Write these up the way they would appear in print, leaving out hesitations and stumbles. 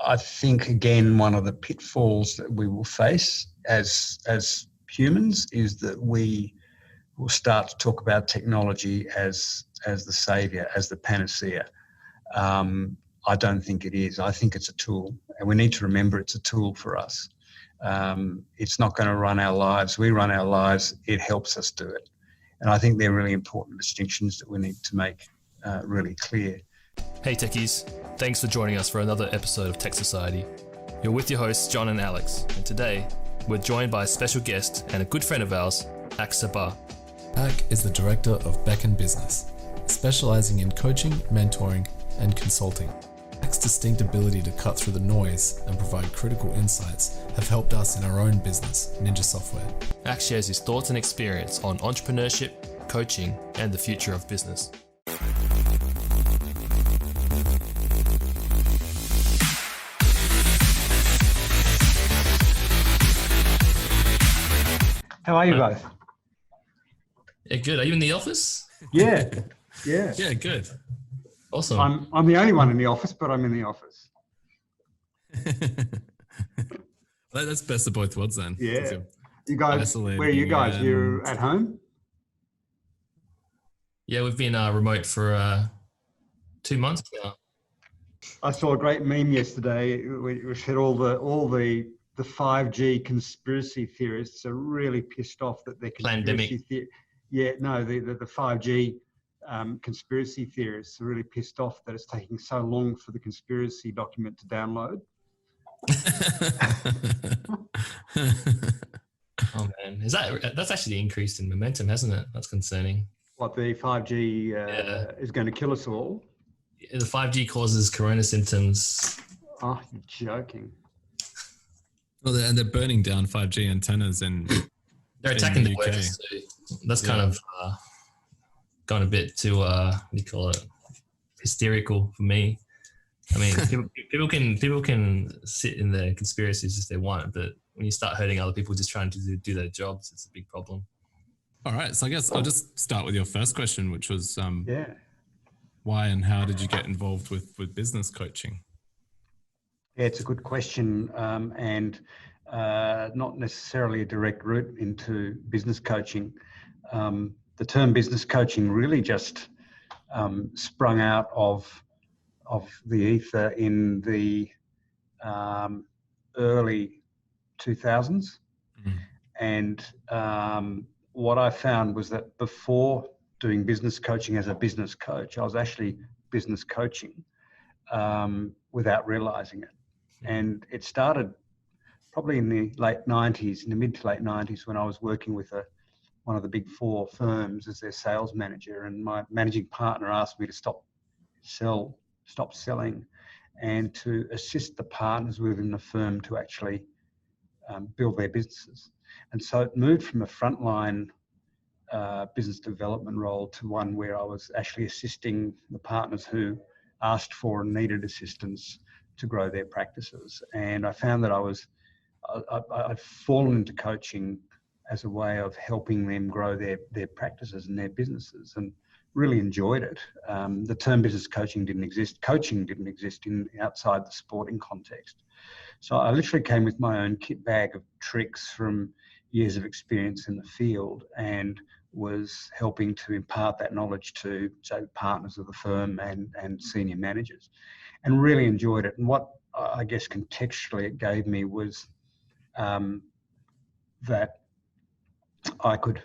I think, again, one of the pitfalls that we will face as humans is that we will start to talk about technology as the saviour, as the panacea. I don't think it is. I think it's a tool, and we need to remember it's a tool for us. It's not going to run our lives. We run our lives. It helps us do it. And I think they're really important distinctions that we need to make really clear. Hey techies, thanks for joining us for another episode of Tech Society. You're with your hosts John and Alex, and today we're joined by a special guest and a good friend of ours, Ak Sabbagh. Ak is the director of Beckon Business, specializing in coaching, mentoring, and consulting. Ak's distinct ability to cut through the noise and provide critical insights have helped us in our own business, Ninja Software. Ak shares his thoughts and experience on entrepreneurship, coaching, and the future of business. How are you both? Yeah, good. Are you in the office? Yeah. Yeah, good. Awesome. I'm the only one in the office, but I'm in the office. That's best of both worlds then. Yeah. You guys, where are you guys? You're at home? Yeah, we've been remote for 2 months now. I saw a great meme yesterday which had all the 5G conspiracy theorists are really pissed off that they're Pandemic. the 5G conspiracy theorists are really pissed off that it's taking so long for the conspiracy document to download. Oh man, that's actually increased in momentum, hasn't it? That's concerning. What, the 5G is going to kill us all? The 5G causes corona symptoms. Oh, you're joking. Well, they're burning down 5G antennas and they're attacking the workers too. That's kind of gone a bit too, what do you call it, hysterical for me. I mean, people can sit in their conspiracies if they want, but when you start hurting other people just trying to do their jobs, it's a big problem. All right, so I guess I'll just start with your first question, which was why and how did you get involved with business coaching? Yeah, it's a good question, and not necessarily a direct route into business coaching. The term business coaching really just sprung out of the ether in the early 2000s. And what I found was that before doing business coaching as a business coach, I was actually business coaching without realizing it. And it started probably in the mid to late 90s, when I was working with one of the big four firms as their sales manager, and my managing partner asked me to stop selling and to assist the partners within the firm to actually build their businesses. And so it moved from a frontline business development role to one where I was actually assisting the partners who asked for and needed assistance to grow their practices. And I found that I'd fallen into coaching as a way of helping them grow their practices and their businesses, and really enjoyed it. The term business coaching didn't exist. Coaching didn't exist outside the sporting context. So I literally came with my own kit bag of tricks from years of experience in the field, and was helping to impart that knowledge to, say, partners of the firm and senior managers, and really enjoyed it. And what I guess contextually it gave me was that I could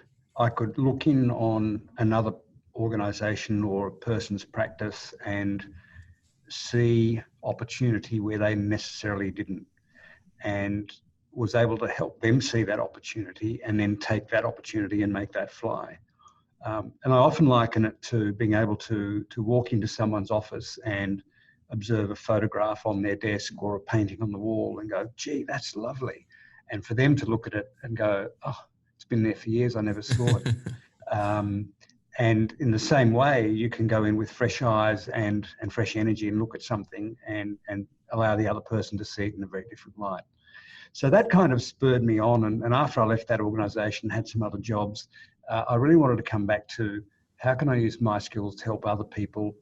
look in on another organisation or a person's practice and see opportunity where they necessarily didn't, and was able to help them see that opportunity and then take that opportunity and make that fly. And I often liken it to being able to walk into someone's office and observe a photograph on their desk or a painting on the wall and go, gee, that's lovely. And for them to look at it and go, oh, it's been there for years, I never saw it. And in the same way, you can go in with fresh eyes and fresh energy and look at something and allow the other person to see it in a very different light. So that kind of spurred me on. And after I left that organisation, had some other jobs, I really wanted to come back to how can I use my skills to help other people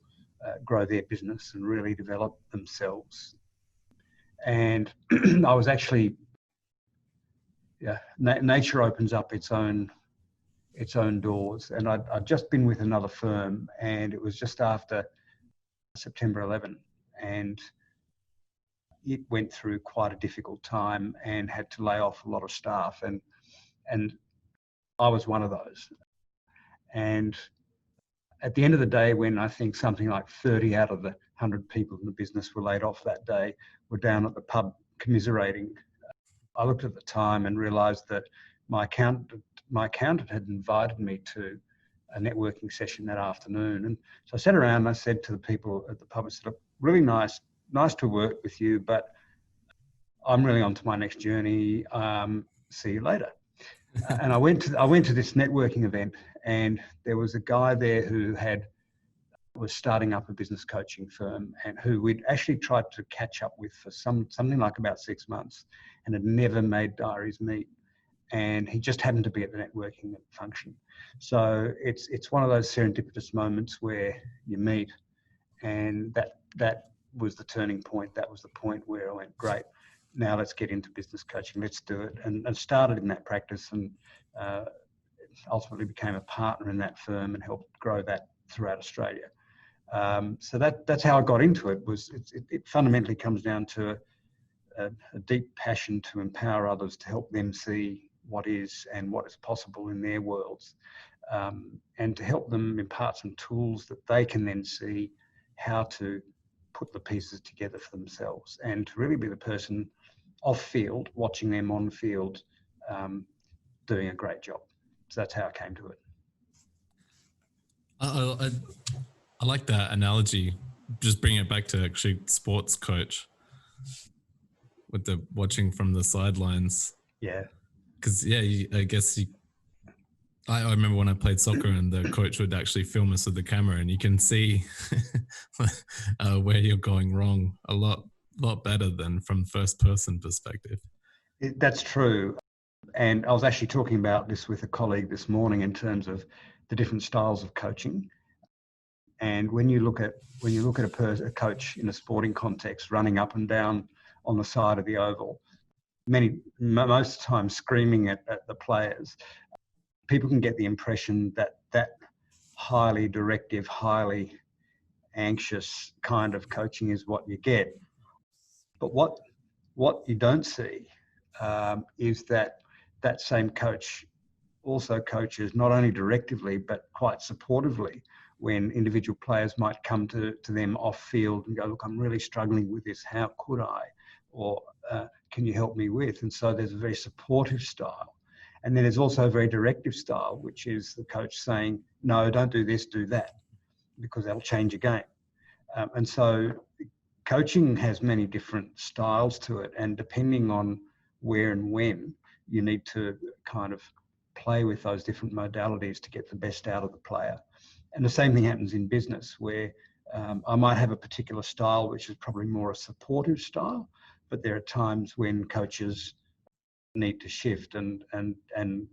grow their business and really develop themselves. And I was actually, nature opens up its own doors. And I'd just been with another firm, and it was just after September 11, and it went through quite a difficult time and had to lay off a lot of staff, and I was one of those. And at the end of the day, when I think something like 30 out of the 100 people in the business were laid off that day, were down at the pub commiserating, I looked at the time and realised that my accountant had invited me to a networking session that afternoon. And so I sat around and I said to the people at the pub, I said, "Look, really nice to work with you, but I'm really on to my next journey. See you later." And I went to this networking event, and there was a guy there who was starting up a business coaching firm, and who we'd actually tried to catch up with for something like about 6 months, and had never made diaries meet. And he just happened to be at the networking function. So it's one of those serendipitous moments where you meet, and that was the turning point. That was the point where I went, great, now let's get into business coaching, let's do it. And started in that practice, and ultimately became a partner in that firm and helped grow that throughout Australia. So that's how I got into it. It fundamentally comes down to a deep passion to empower others, to help them see what is and what is possible in their worlds, and to help them impart some tools that they can then see how to put the pieces together for themselves, and to really be the person off field, watching them on field, doing a great job. So that's how I came to it. I like that analogy. Just bring it back to actually sports coach with the watching from the sidelines. Yeah. Because I remember when I played soccer, and the coach would actually film us with the camera, and you can see where you're going wrong a lot better than from first person perspective. That's true. And I was actually talking about this with a colleague this morning in terms of the different styles of coaching. And when you look at a coach in a sporting context running up and down on the side of the oval, most of the time screaming at the players, people can get the impression that highly directive, highly anxious kind of coaching is what you get. But what you don't see is that same coach also coaches not only directively but quite supportively when individual players might come to them off field and go, "Look, I'm really struggling with this. How could I?" Or "Can you help me with?" And so there's a very supportive style. And then there's also a very directive style, which is the coach saying, "No, don't do this, do that, because that'll change your game." And so coaching has many different styles to it. And depending on where and when, you need to kind of play with those different modalities to get the best out of the player. And the same thing happens in business, where I might have a particular style, which is probably more a supportive style, but there are times when coaches need to shift, and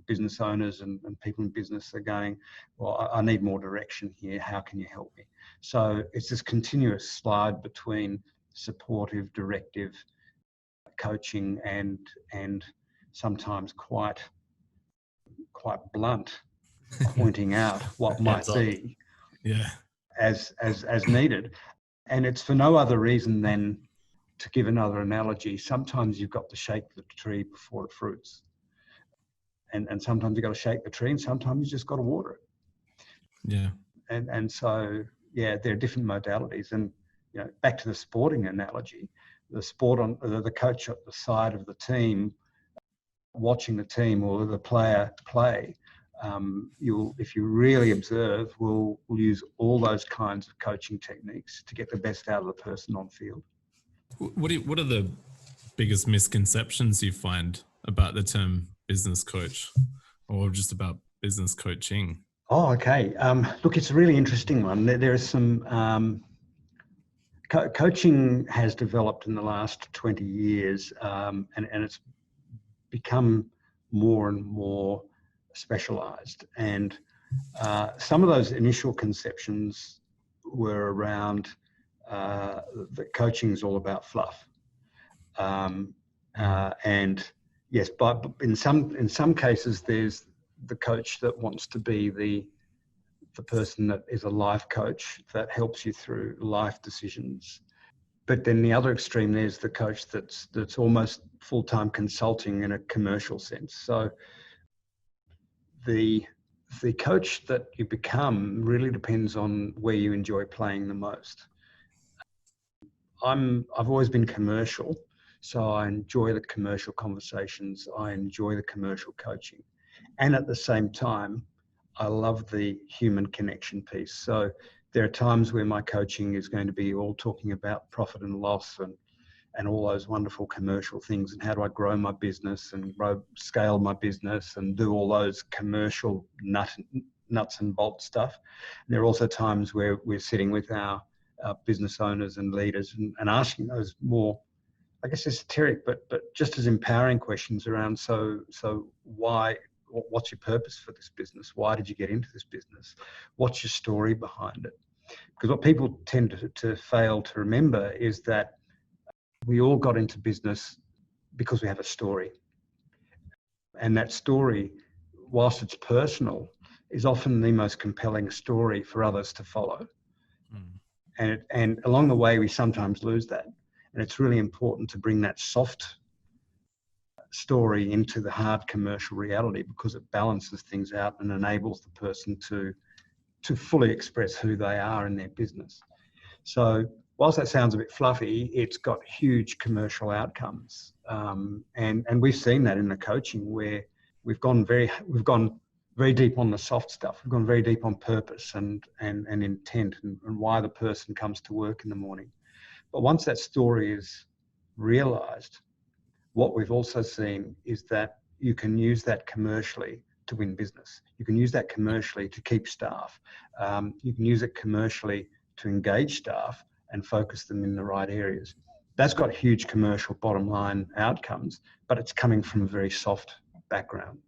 business owners and people in business are going, "Well, I need more direction here. How can you help me?" So it's this continuous slide between supportive, directive coaching and sometimes quite blunt, pointing out what might be as needed. And it's for no other reason than, to give another analogy, sometimes you've got to shake the tree before it fruits. And sometimes you've got to shake the tree, and sometimes you just got to water it. Yeah. And so, there are different modalities. And, back to the sporting analogy, the coach at the side of the team, watching the team or the player play, if you really observe, will use all those kinds of coaching techniques to get the best out of the person on field. What are the biggest misconceptions you find about the term business coach, or just about business coaching? Oh, okay. Look, it's a really interesting one. There is some coaching has developed in the last 20 years, and it's become more and more specialized. And some of those initial conceptions were around that coaching is all about fluff. And yes, but in some cases, there's the coach that wants to be the person that is a life coach that helps you through life decisions. But then the other extreme, there's the coach that's almost full-time consulting in a commercial sense. So the coach that you become really depends on where you enjoy playing the most. I've always been commercial, so I enjoy the commercial conversations. I enjoy the commercial coaching. And at the same time, I love the human connection piece. So there are times where my coaching is going to be all talking about profit and loss and all those wonderful commercial things, and how do I grow my business and scale my business and do all those commercial nuts and bolts stuff. And there are also times where we're sitting with our business owners and leaders and asking those more, I guess, esoteric, but just as empowering questions around, so why, what's your purpose for this business? Why did you get into this business? What's your story behind it? Because what people tend to fail to remember is that we all got into business because we have a story. And that story, whilst it's personal, is often the most compelling story for others to follow. And along the way, we sometimes lose that. And it's really important to bring that soft story into the hard commercial reality, because it balances things out and enables the person to fully express who they are in their business. So whilst that sounds a bit fluffy, it's got huge commercial outcomes. And we've seen that in the coaching, where we've gone very deep on the soft stuff. We've gone very deep on purpose and intent and why the person comes to work in the morning. But once that story is realized, what we've also seen is that you can use that commercially to win business. You can use that commercially to keep staff. You can use it commercially to engage staff and focus them in the right areas. That's got huge commercial bottom line outcomes, but it's coming from a very soft background.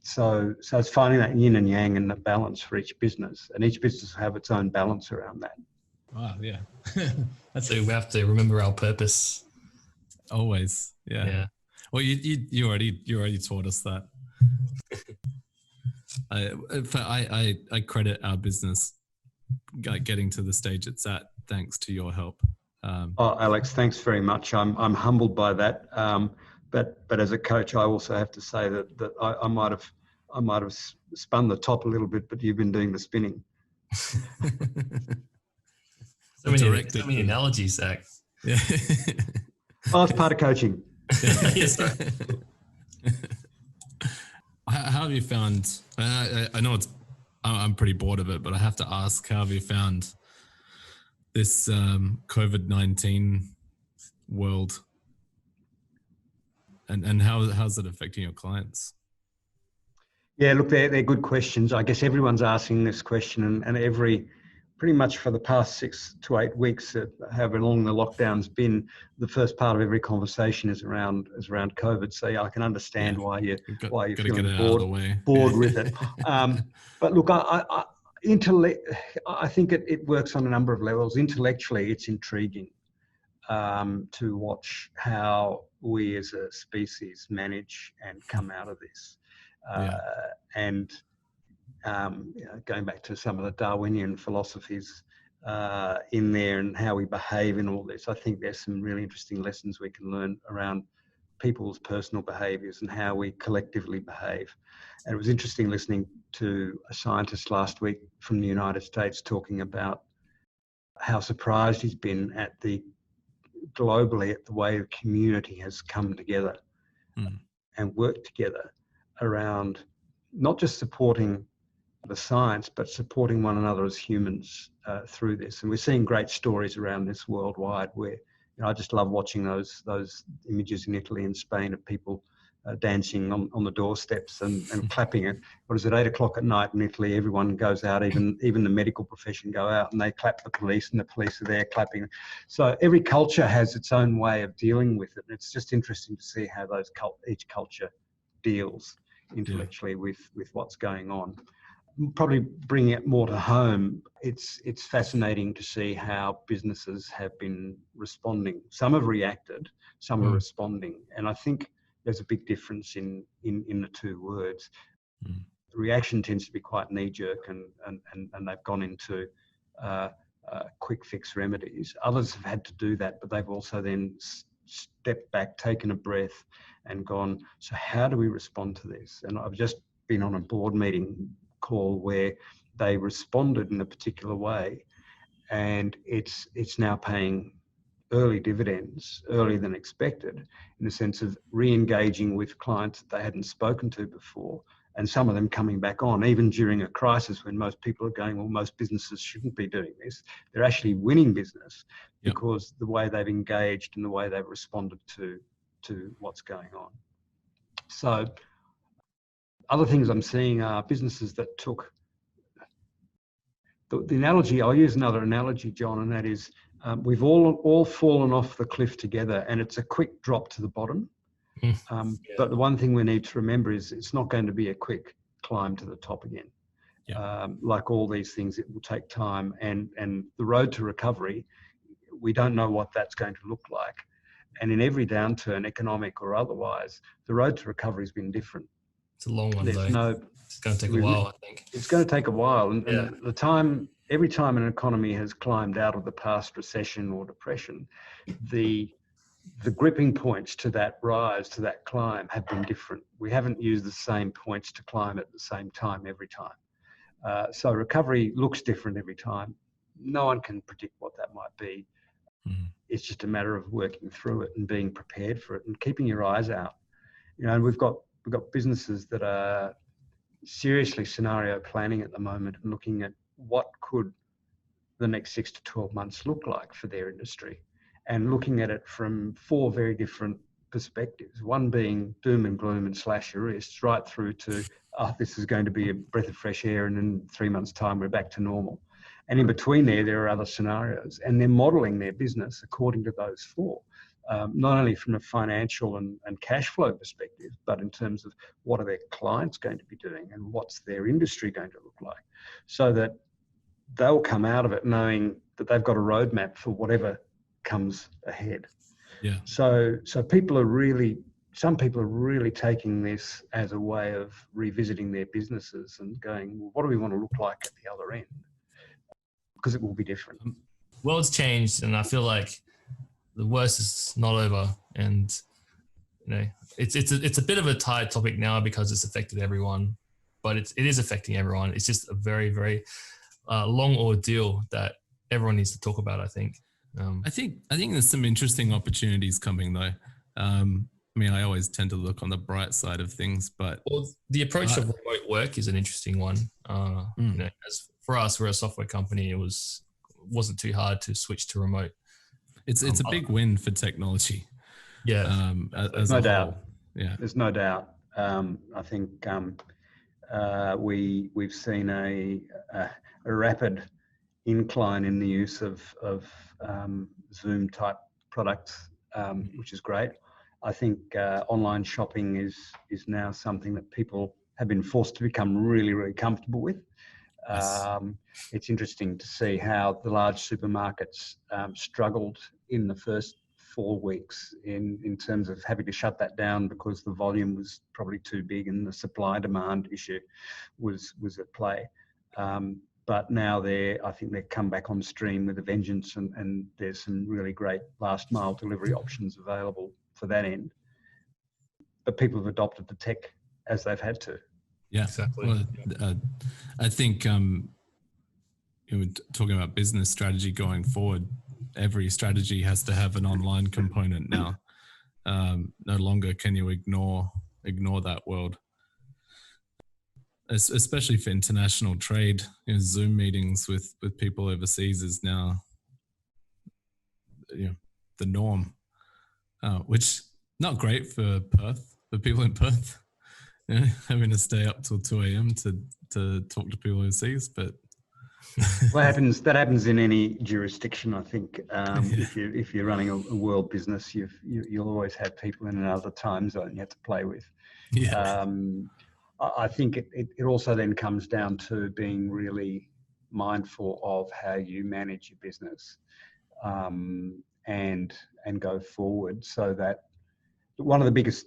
So it's finding that yin and yang and the balance for each business, and each business will have its own balance around that. Wow, yeah. So we have to remember our purpose. Always, yeah. Well, you already taught us that. I credit our business getting to the stage it's at thanks to your help. Alex, thanks very much. I'm humbled by that. But as a coach, I also have to say that I might have spun the top a little bit, but you've been doing the spinning. So many analogies, Ak. Yeah. Oh, it's part of coaching. Yes, sir. How have you found? I know I'm pretty bored of it, but I have to ask: how have you found this COVID-19 world, and how's it affecting your clients? Yeah, look, they're good questions. I guess everyone's asking this question, and pretty much for the past 6 to 8 weeks, however long the lockdown's been, the first part of every conversation is around COVID. So yeah, I can understand why you're feeling bored with it. But look, I think it works on a number of levels. Intellectually, it's intriguing to watch how we as a species manage and come out of this. Going back to some of the Darwinian philosophies in there and how we behave in all this, I think there's some really interesting lessons we can learn around people's personal behaviours and how we collectively behave. And it was interesting listening to a scientist last week from the United States talking about how surprised he's been globally at the way the community has come together and worked together around not just supporting the science, but supporting one another as humans through this. And we're seeing great stories around this worldwide where, I just love watching those images in Italy and Spain of people dancing on the doorsteps and clapping it. What is it, 8 o'clock at night in Italy, everyone goes out, even the medical profession go out and they clap the police, and the police are there clapping. So every culture has its own way of dealing with it. And it's just interesting to see how each culture deals intellectually with what's going on. probably bring it more to home, it's fascinating to see how businesses have been responding. Some have reacted, some are responding, and I think there's a big difference in the two words. Reaction tends to be quite knee-jerk, and they've gone into quick fix remedies. Others have had to do that, but they've also then stepped back, taken a breath, and gone, so how do we respond to this? And I've just been on a board meeting call where they responded in a particular way, and it's now paying early dividends, earlier than expected, in the sense of re-engaging with clients that they hadn't spoken to before, and some of them coming back on, even during a crisis when most people are going, well, most businesses shouldn't be doing this. They're actually winning business because the way they've engaged and the way they've responded to what's going on. So other things I'm seeing are businesses that took the analogy. I'll use another analogy, John, and that is we've all fallen off the cliff together, and it's a quick drop to the bottom. But the one thing we need to remember is it's not going to be a quick climb to the top again. Like all these things, it will take time, and the road to recovery, we don't know what that's going to look like. And in every downturn, economic or otherwise, the road to recovery has been different. It's a long one, though. It's going to take a while, I think. It's going to take a while. And every time an economy has climbed out of the past recession or depression, the gripping points to that rise, to that climb, have been different. We haven't used the same points to climb at the same time every time. So recovery looks different every time. No one can predict what that might be. It's just a matter of working through it and being prepared for it and keeping your eyes out. And we've got businesses that are seriously scenario planning at the moment and looking at what could the next 6 to 12 months look like for their industry, and looking at it from 4 very different perspectives. One being doom and gloom and slash your wrists, right through to, this is going to be a breath of fresh air, and in 3 months' time, we're back to normal. And in between there are other scenarios, and they're modelling their business according to those 4, not only from a financial and cash flow perspective, but in terms of what are their clients going to be doing and what's their industry going to look like, so that they'll come out of it knowing that they've got a roadmap for whatever comes ahead. So some people are really taking this as a way of revisiting their businesses and going, well, what do we want to look like at the other end? Because it will be different. World's changed, and I feel like the worst is not over. And it's a bit of a tired topic now because it's affected everyone, but it is affecting everyone. It's just a very, very long ordeal that everyone needs to talk about, I think. I think there's some interesting opportunities coming, though. I always tend to look on the bright side of things, but the approach of remote work is an interesting one. As for us, we're a software company. It wasn't too hard to switch to remote. It's a big win for technology. There's no doubt. There's no doubt. I think we've seen a rapid incline in the use of Zoom type products, which is great. I think online shopping is now something that people have been forced to become really, really comfortable with. It's interesting to see how the large supermarkets struggled in the first 4 weeks in terms of having to shut that down because the volume was probably too big and the supply demand issue was at play. But now I think they've come back on stream with a vengeance, and there's some really great last mile delivery options available for that end. But people have adopted the tech as they've had to. Yeah, exactly. Well, I think talking about business strategy going forward, every strategy has to have an online component now. No longer can you ignore that world. Especially for international trade, Zoom meetings with people overseas is now the norm, which not great for people in Perth, having to stay up till 2 a.m. to talk to people overseas. But that happens in any jurisdiction, I think. If you're running a world business, you'll always have people in another time zone you have to play with. I think it also then comes down to being really mindful of how you manage your business, and go forward. So that one of the biggest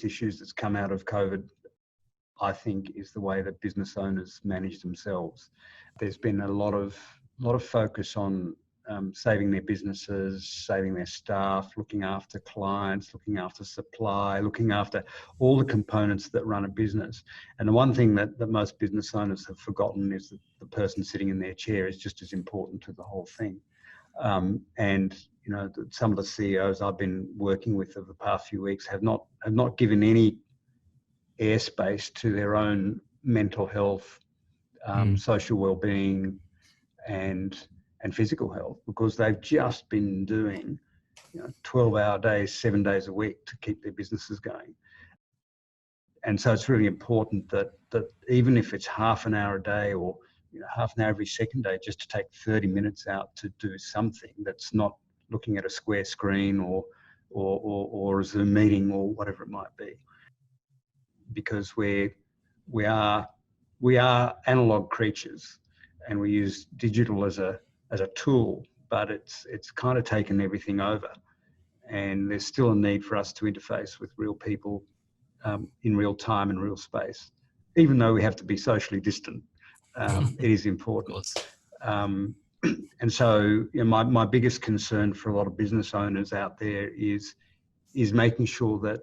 issues that's come out of COVID, I think, is the way that business owners manage themselves. There's been a lot of focus on saving their businesses, saving their staff, looking after clients, looking after supply, looking after all the components that run a business. And the one thing that most business owners have forgotten is that the person sitting in their chair is just as important to the whole thing. And some of the CEOs I've been working with over the past few weeks have not given any airspace to their own mental health, social well-being, and physical health, because they've just been doing 12-hour days, 7 days a week to keep their businesses going. And so it's really important that even if it's half an hour a day or half an hour every second day, just to take 30 minutes out to do something that's not looking at a square screen or a Zoom meeting or whatever it might be. Because we are analog creatures, and we use digital as a tool, but it's kind of taken everything over, and there's still a need for us to interface with real people in real time and real space, even though we have to be socially distant. It is important. And so my biggest concern for a lot of business owners out there is making sure that,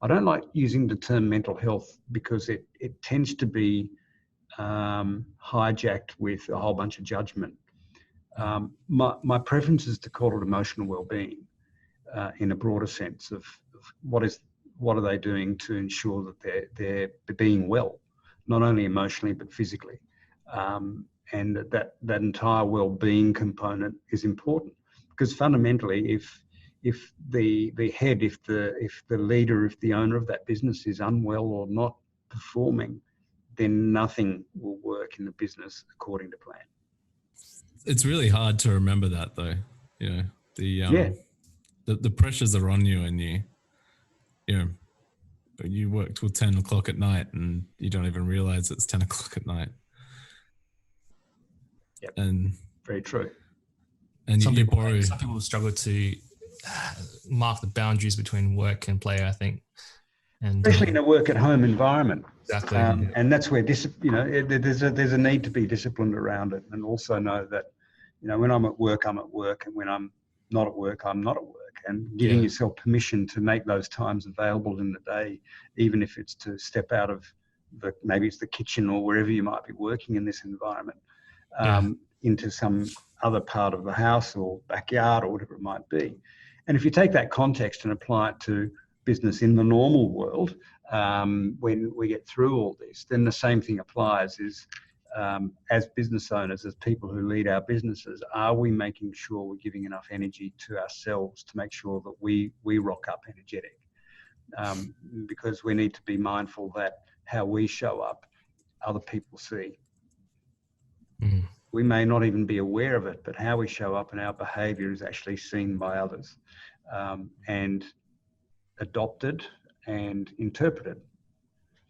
I don't like using the term mental health because it tends to be hijacked with a whole bunch of judgment. My preference is to call it emotional well-being in a broader sense of what are they doing to ensure that they're being well, not only emotionally but physically, and that entire well-being component is important, because fundamentally, if the head, if the leader, if the owner of that business is unwell or not performing, then nothing will work in the business according to plan. It's really hard to remember that, though. The pressures are on you, and you work till 10 o'clock at night, and you don't even realize it's 10 o'clock at night. Yep. And very true. And some people struggle to mark the boundaries between work and play, I think. And especially in a work at home environment. Exactly. And that's where there's a need to be disciplined around it, and also know that when I'm at work, I'm at work, and when I'm not at work, I'm not at work, and giving yourself permission to make those times available in the day, even if it's to step out of maybe it's the kitchen or wherever you might be working in this environment, into some other part of the house or backyard or whatever it might be. And if you take that context and apply it to business in the normal world, when we get through all this, then the same thing applies. Is as business owners, as people who lead our businesses, are we making sure we're giving enough energy to ourselves to make sure that we rock up energetic? Because we need to be mindful that how we show up, other people see. Mm. We may not even be aware of it, but how we show up and our behaviour is actually seen by others, and adopted and interpreted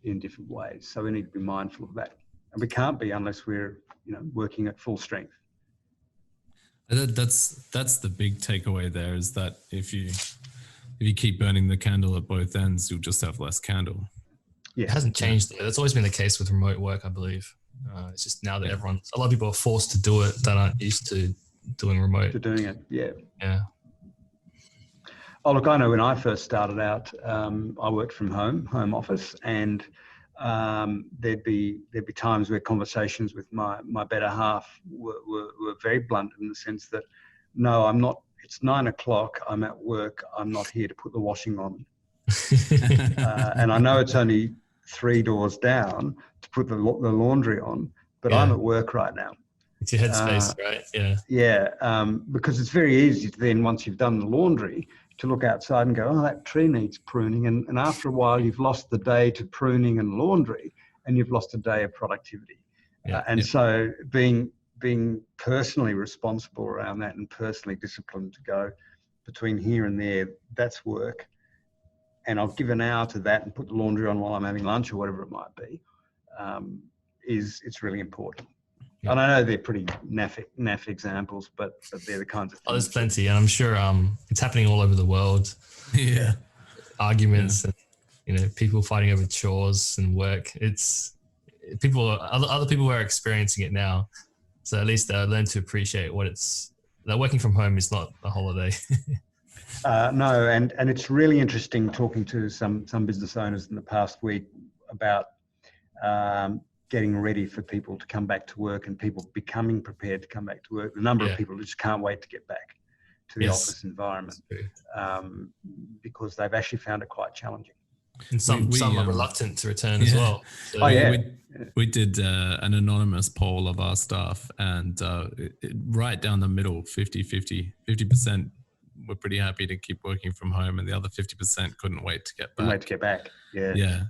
in different ways. So we need to be mindful of that. And we can't be unless we're working at full strength. That's the big takeaway there, is that if you keep burning the candle at both ends, you'll just have less candle. Yeah. It hasn't changed. That's always been the case with remote work, I believe. It's just now that a lot of people are forced to do it that aren't used to doing remote. To doing it, yeah. Yeah. Oh, look, I know when I first started out, I worked from home office, and there'd be times where conversations with my better half were very blunt, in the sense that, no, I'm not. It's 9 o'clock. I'm at work. I'm not here to put the washing on. And I know it's only 3 doors down to put the laundry on, but I'm at work right now. It's your headspace, right? Yeah. Yeah, because it's very easy to then, once you've done the laundry, to look outside and go, oh, that tree needs pruning. And after a while, you've lost the day to pruning and laundry, and you've lost a day of productivity. So being personally responsible around that and personally disciplined to go between here and there, that's work. and I'll give an hour to that and put the laundry on while I'm having lunch or whatever it might be, it's really important. Yeah. And I know they're pretty naff examples, but they're the kinds of things. Oh, there's plenty, and I'm sure it's happening all over the world. Yeah, arguments and people fighting over chores and work. It's other people are experiencing it now, so at least they'll learn to appreciate that working from home is not a holiday. No, and it's really interesting talking to some business owners in the past week about getting ready for people to come back to work and people becoming prepared to come back to work. The number of people who just can't wait to get back to the office environment because they've actually found it quite challenging. And some are reluctant to return as well. So we did an anonymous poll of our staff, and right down the middle, 50% were pretty happy to keep working from home, and the other 50% couldn't wait to get back. Yeah.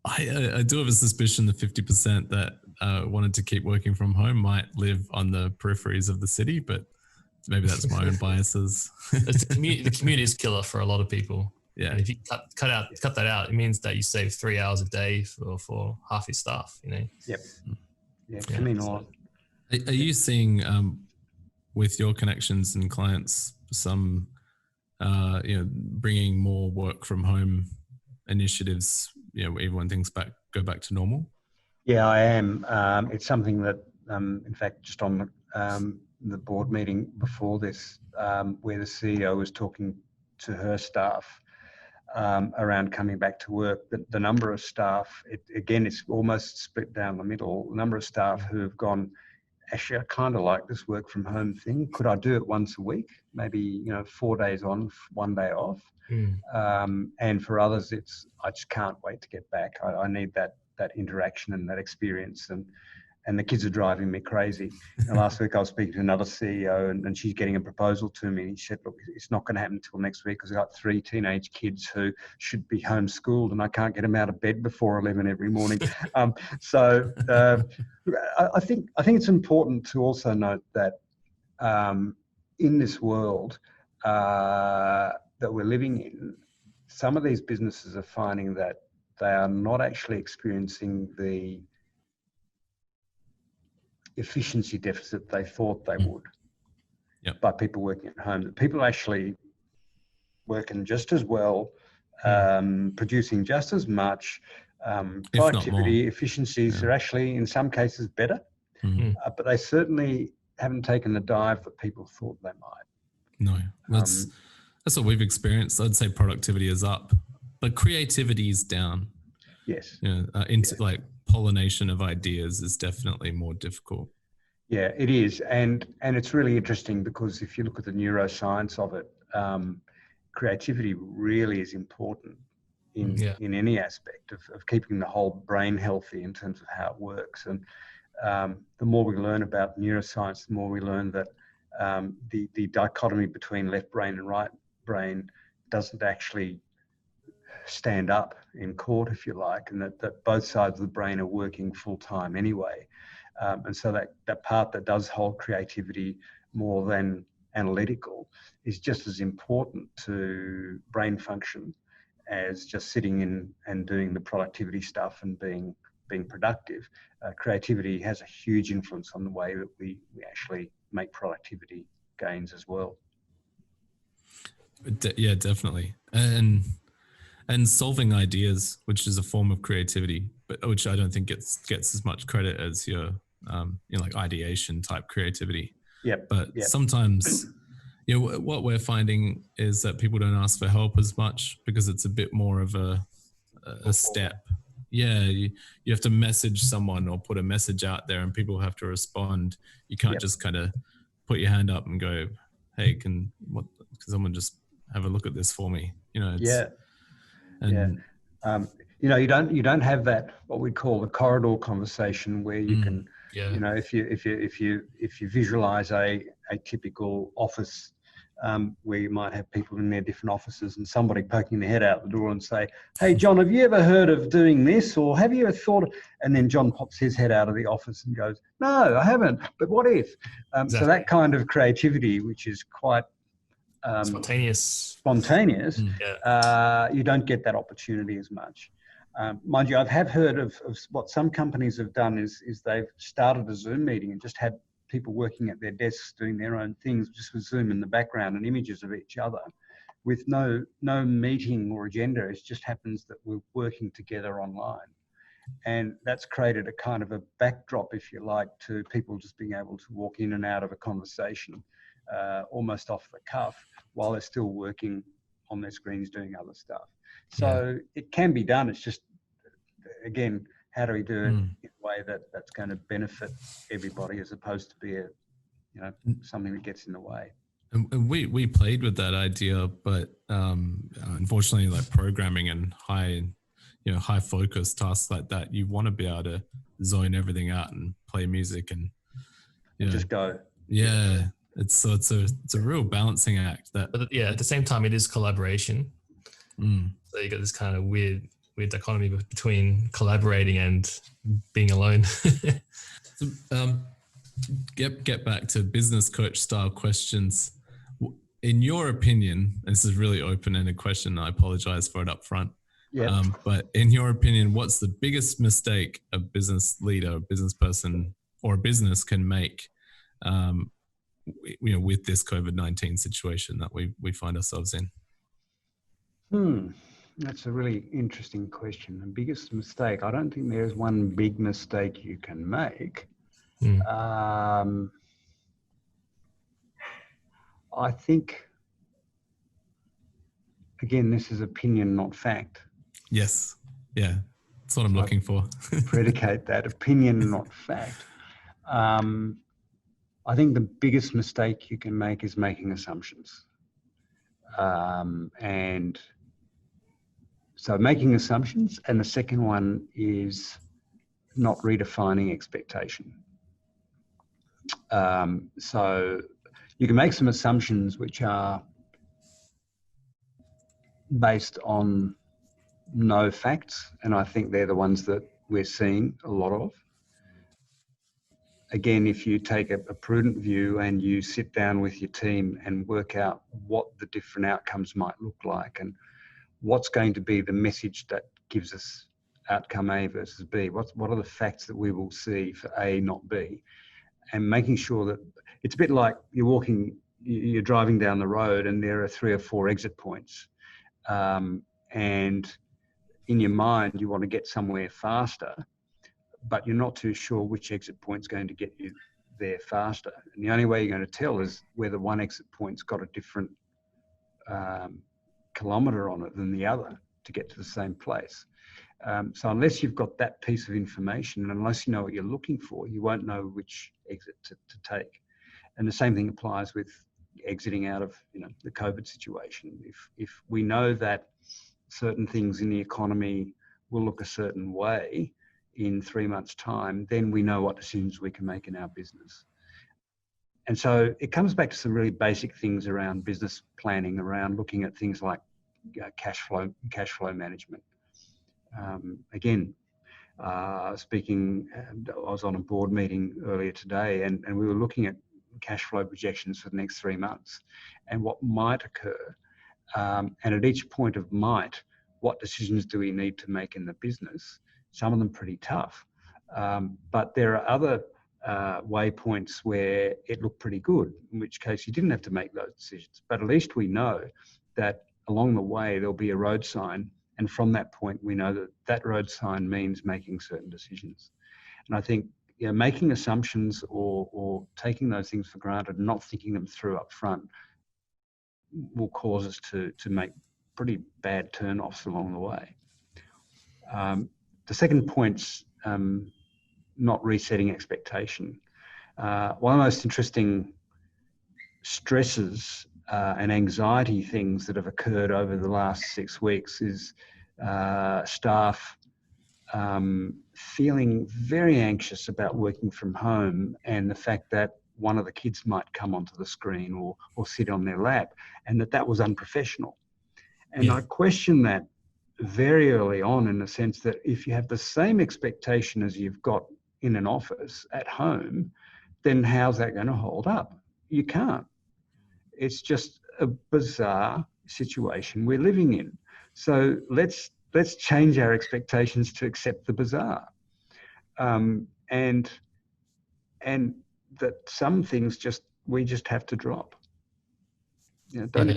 I do have a suspicion the 50% that wanted to keep working from home might live on the peripheries of the city, but maybe that's my own biases. The commute is killer for a lot of people. Yeah. And if you cut that out, it means that you save 3 hours a day for half your staff, Yep. Yeah, it can mean a lot. Are you seeing with your connections and clients some bringing more work from home initiatives, even when things go back to normal? Yeah, I am. It's something that, in fact, just on the board meeting before this, where the CEO was talking to her staff around coming back to work, the number of staff, it's almost split down the middle. The number of staff who have gone, actually, I kind of like this work from home thing. Could I do it once a week? Maybe 4 days on, 1 day off. And for others, I just can't wait to get back. I need that interaction and that experience, and the kids are driving me crazy. And last week I was speaking to another CEO, and she's getting a proposal to me. And she said, look, it's not going to happen until next week because I've got 3 teenage kids who should be homeschooled and I can't get them out of bed before 11 every morning. So I think it's important to also note that in this world that we're living in, some of these businesses are finding that they are not actually experiencing the efficiency deficit they thought they would by people working at home. People are actually working just as well, producing just as much. Productivity, efficiencies are actually in some cases better, but they certainly haven't taken the dive that people thought they might. No, that's what we've experienced. I'd say productivity is up, but creativity is down. Yes. Like pollination of ideas is definitely more difficult. Yeah, it is. And it's really interesting because if you look at the neuroscience of it, creativity really is important in any aspect of keeping the whole brain healthy in terms of how it works. And the more we learn about neuroscience, the more we learn that the dichotomy between left brain and right brain doesn't actually stand up in court, if you like, and that both sides of the brain are working full time anyway. And so that part that does hold creativity more than analytical is just as important to brain function as just sitting in and doing the productivity stuff and being productive. Creativity has a huge influence on the way that we actually make productivity gains as well. Yeah, definitely. And solving ideas, which is a form of creativity, but which I don't think gets as much credit as your like ideation type creativity. Sometimes what we're finding is that people don't ask for help as much because it's a bit more of a step. Yeah, you have to message someone or put a message out there and people have to respond. You can't just kind of put your hand up and go, hey, can someone just have a look at this for me? You don't have that, what we call the corridor conversation where you can, if you visualize a typical office where you might have people in their different offices and somebody poking their head out the door and say, hey, John, have you ever heard of doing this? Or have you ever thought? And then John pops his head out of the office and goes, no, I haven't, but what if? So that kind of creativity, which is quite spontaneous, you don't get that opportunity as much. Mind you, I have heard of what some companies have done is they've started a Zoom meeting and just had people working at their desks doing their own things, just with Zoom in the background and images of each other, with no meeting or agenda. It just happens that we're working together online. And that's created a kind of a backdrop, if you like, to people just being able to walk in and out of a conversation almost off the cuff while they're still working on their screens doing other stuff. So it can be done. It's just, again, how do we do it in a way that's going to benefit everybody as opposed to be something that gets in the way? And we played with that idea, but unfortunately, like programming and high focus tasks like that, you want to be able to zone everything out and play music and just go. Yeah, it's a real balancing act. But at the same time, it is collaboration. So you got this kind of weird dichotomy between collaborating and being alone. So, get back to business coach style questions. In your opinion, this is a really open-ended question. I apologize for it up front. Yeah. But in your opinion, what's the biggest mistake a business leader, a business person, or a business can make, with this COVID-19 situation that we find ourselves in? That's a really interesting question. The biggest mistake, I don't think there's one big mistake you can make. I think, again, this is opinion, not fact. Yes. Yeah. That's what I'm looking for. Predicate that opinion, not fact. I think the biggest mistake you can make is making assumptions. And so making assumptions. And the second one is not redefining expectation. So you can make some assumptions which are based on no facts, and I think they're the ones that we're seeing a lot of. Again, if you take a prudent view and you sit down with your team and work out what the different outcomes might look like and what's going to be the message that gives us outcome A versus B, what are the facts that we will see for A, not B, and making sure that it's a bit like you're driving down the road and there are 3 or 4 exit points. And in your mind, you want to get somewhere faster, but you're not too sure which exit point's going to get you there faster. And the only way you're going to tell is whether one exit point's got a different kilometre on it than the other to get to the same place. So unless you've got that piece of information, and unless you know what you're looking for, you won't know which exit to take. And the same thing applies with exiting out of the COVID situation. If we know that certain things in the economy will look a certain way in 3 months' time, then we know what decisions we can make in our business. And so it comes back to some really basic things around business planning, around looking at things like cash flow management. Again, speaking, I was on a board meeting earlier today, and we were looking at cash flow projections for the next 3 months and what might occur. And at each point of might, what decisions do we need to make in the business? Some of them pretty tough, but there are other waypoints where it looked pretty good, in which case you didn't have to make those decisions. But at least we know that along the way there'll be a road sign, and from that point we know that that road sign means making certain decisions. And I think making assumptions or taking those things for granted and not thinking them through up front will cause us to make pretty bad turn-offs along the way. The second point's not resetting expectation. One of the most interesting stresses and anxiety things that have occurred over the last 6 weeks is staff feeling very anxious about working from home, and the fact that one of the kids might come onto the screen or sit on their lap, and that was unprofessional. And I question that very early on, in the sense that if you have the same expectation as you've got in an office at home, then how's that going to hold up? You can't. It's just a bizarre situation we're living in. So let's change our expectations to accept the bizarre, and that some things we just have to drop. You know, don't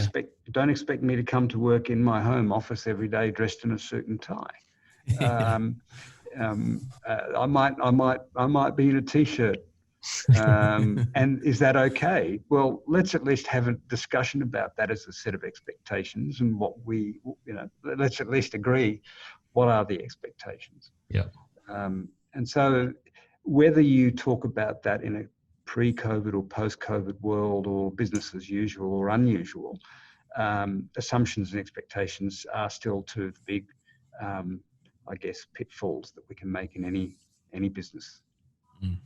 expect me to come to work in my home office every day dressed in a suit and tie. I might be in a t-shirt. And is that okay? Well, let's at least have a discussion about that as a set of expectations, and let's at least agree what are the expectations. Yeah. And so whether you talk about that in a pre-COVID or post-COVID world, or business as usual or unusual, assumptions and expectations are still two of the big, I guess, pitfalls that we can make in any business. Mm.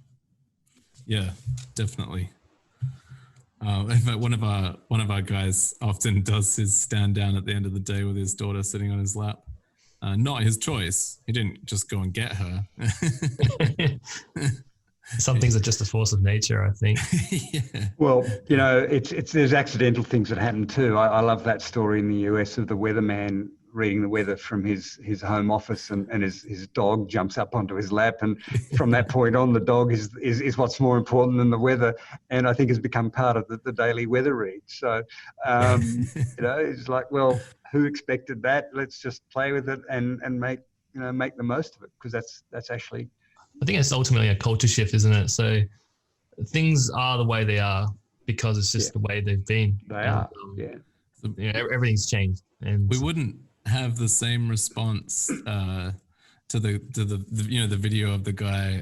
Yeah, definitely. In fact, one of our guys often does his stand down at the end of the day with his daughter sitting on his lap. Not his choice. He didn't just go and get her. Some things are just a force of nature, I think. Yeah. Well, there's accidental things that happen too. I love that story in the US of the weatherman reading the weather from his home office, and his dog jumps up onto his lap, and from that point on, the dog is what's more important than the weather, and I think has become part of the daily weather read. So, it's like, well, who expected that? Let's just play with it and make the most of it, because that's actually. I think it's ultimately a culture shift, isn't it? So things are the way they are because it's just the way they've been. They are, everything's changed, and we wouldn't have the same response to the video of the guy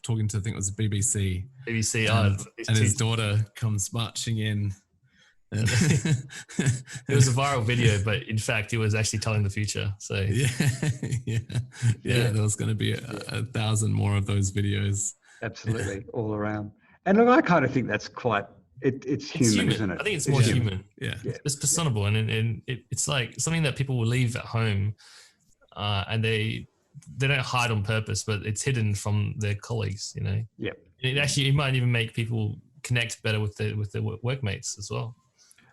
talking to, I think it was BBC, and his daughter comes marching in. It was a viral video, but in fact, it was actually telling the future. So there was going to be a 1,000 more of those videos. Absolutely, all around. And look, I kind of think that's quite. It's human, isn't it? I think it's more human. Yeah, it's personable, and it's like something that people will leave at home, and they don't hide on purpose, but it's hidden from their colleagues. Yeah. It might even make people connect better with their workmates as well.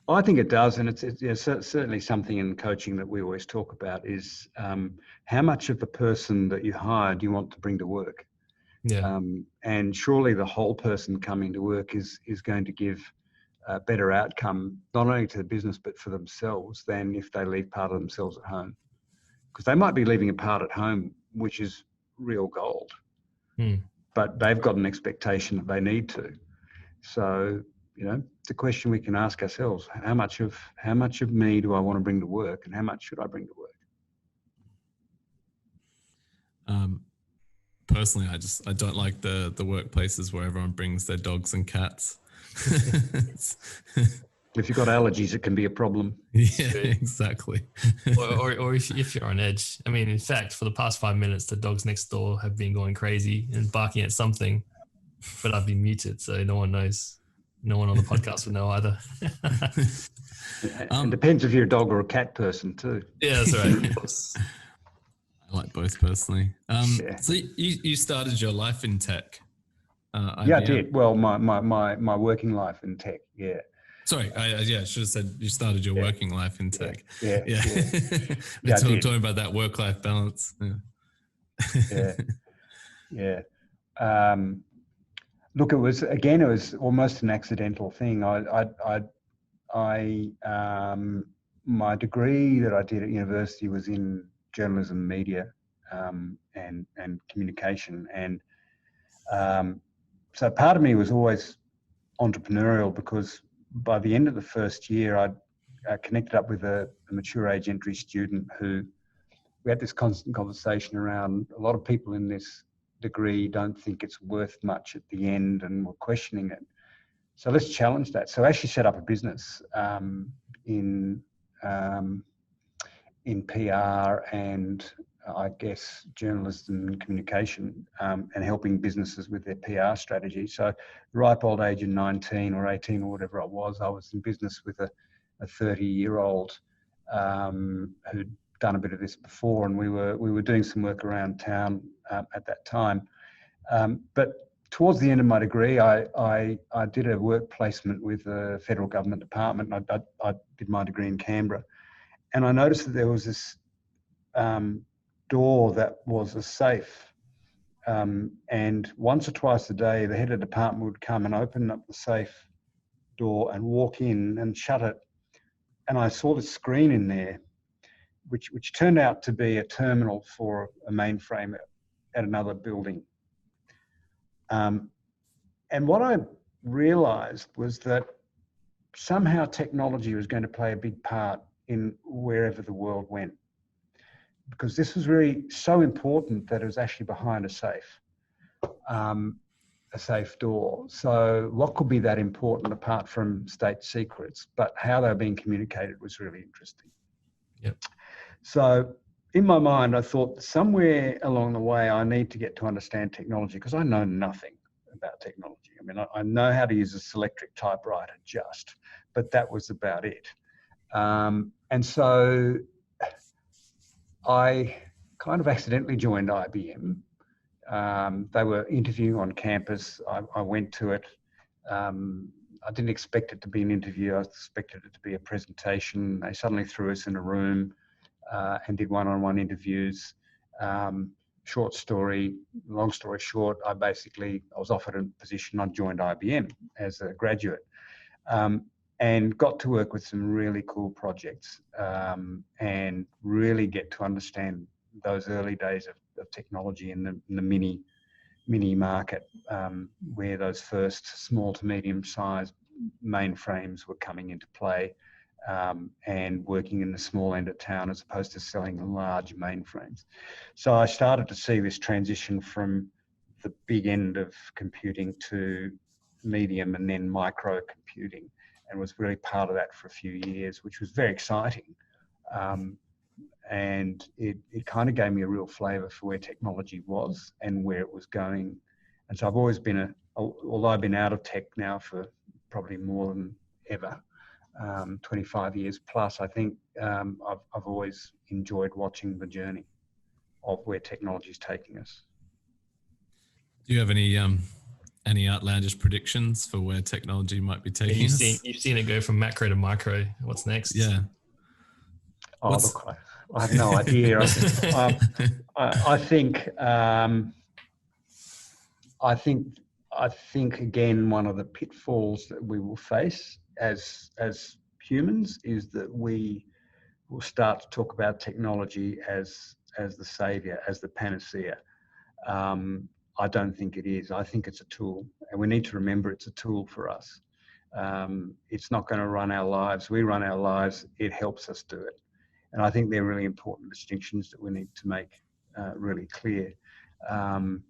I think it does, and it's certainly something in coaching that we always talk about is how much of the person that you hire do you want to bring to work? Yeah. And surely the whole person coming to work is going to give a better outcome, not only to the business, but for themselves, than if they leave part of themselves at home. Because they might be leaving a part at home, which is real gold, but they've got an expectation that they need to. So, it's a question we can ask ourselves: how much of me do I want to bring to work, and how much should I bring to work? Personally, I don't like the workplaces where everyone brings their dogs and cats. If you've got allergies, it can be a problem. Yeah, exactly. or if you're on edge. I mean, in fact, for the past 5 minutes, the dogs next door have been going crazy and barking at something, but I've been muted, so no one knows. No one on the podcast would know either. It depends if you're a dog or a cat person too. Yeah, that's right. I like both personally. So you started your life in tech. Yeah, I did. Well, my working life in tech. Yeah. Sorry, I should have said you started your working life in tech. Yeah. We're talking about that work-life balance. Yeah. Look, it was almost an accidental thing. My degree that I did at university was in journalism, media, and communication, and so part of me was always entrepreneurial, because by the end of the first year, I connected up with a mature age entry student who we had this constant conversation around. A lot of people in this degree don't think it's worth much at the end, and we're questioning it. So let's challenge that. So I actually set up a business in PR and I guess journalism and communication, and helping businesses with their PR strategy. So ripe old age of 19 or 18 or whatever I was in business with a 30-year-old who'd done a bit of this before, and we were doing some work around town at that time. But towards the end of my degree, I did a work placement with a federal government department. I did my degree in Canberra, and I noticed that there was this door that was a safe. And once or twice a day, the head of the department would come and open up the safe door and walk in and shut it. And I saw this screen in there, which turned out to be a terminal for a mainframe at another building. And what I realized was that somehow technology was going to play a big part in wherever the world went, because this was really so important that it was actually behind a safe door. So what could be that important apart from state secrets, but how they were being communicated was really interesting. Yep. So in my mind, I thought somewhere along the way, I need to get to understand technology, because I know nothing about technology. I mean, I know how to use a Selectric typewriter just, but that was about it. And so I kind of accidentally joined IBM. They were interviewing on campus. I went to it. I didn't expect it to be an interview. I expected it to be a presentation. They suddenly threw us in a room and did one-on-one interviews. Short story, long story short, I was offered a position. I joined IBM as a graduate and got to work with some really cool projects and really get to understand those early days of technology in the mini market, where those first small to medium sized mainframes were coming into play, and working in the small end of town as opposed to selling large mainframes. So I started to see this transition from the big end of computing to medium and then micro computing, and was really part of that for a few years, which was very exciting. And it kind of gave me a real flavour for where technology was and where it was going. And so I've always been although I've been out of tech now for probably more than ever, 25 years plus, I think I've always enjoyed watching the journey of where technology is taking us. Do you have any outlandish predictions for where technology might be taking us? You've seen it go from macro to micro. What's next? Yeah. Look, I have no idea. I think again, one of the pitfalls that we will face as humans is that we will start to talk about technology as the savior, as the panacea. I don't think it is. I think it's a tool, and we need to remember it's a tool for us. It's not going to run our lives. We run our lives. It helps us do it. And I think they're really important distinctions that we need to make really clear. I'm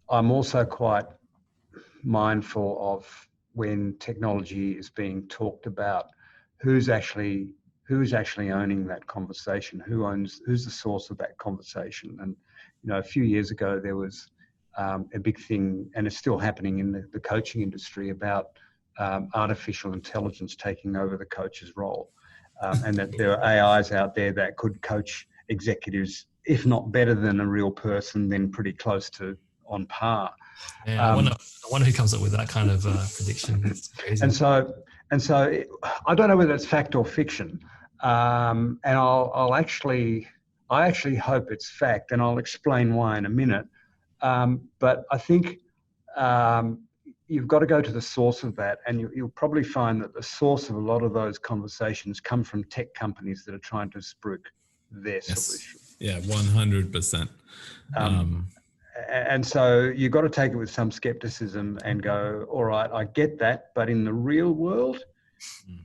also quite mindful of when technology is being talked about, who's actually owning that conversation, who's the source of that conversation. And a few years ago there was a big thing, and it's still happening in the coaching industry, about artificial intelligence taking over the coach's role. And that there are AIs out there that could coach executives, if not better than a real person, then pretty close to on par. Yeah, I wonder who comes up with that kind of prediction. It's crazy. And so I don't know whether it's fact or fiction. And I actually hope it's fact, and I'll explain why in a minute. But I think you've got to go to the source of that, and you'll probably find that the source of a lot of those conversations come from tech companies that are trying to spruik their solution. Yeah, 100%. And so you've got to take it with some skepticism and go, all right, I get that, but in the real world,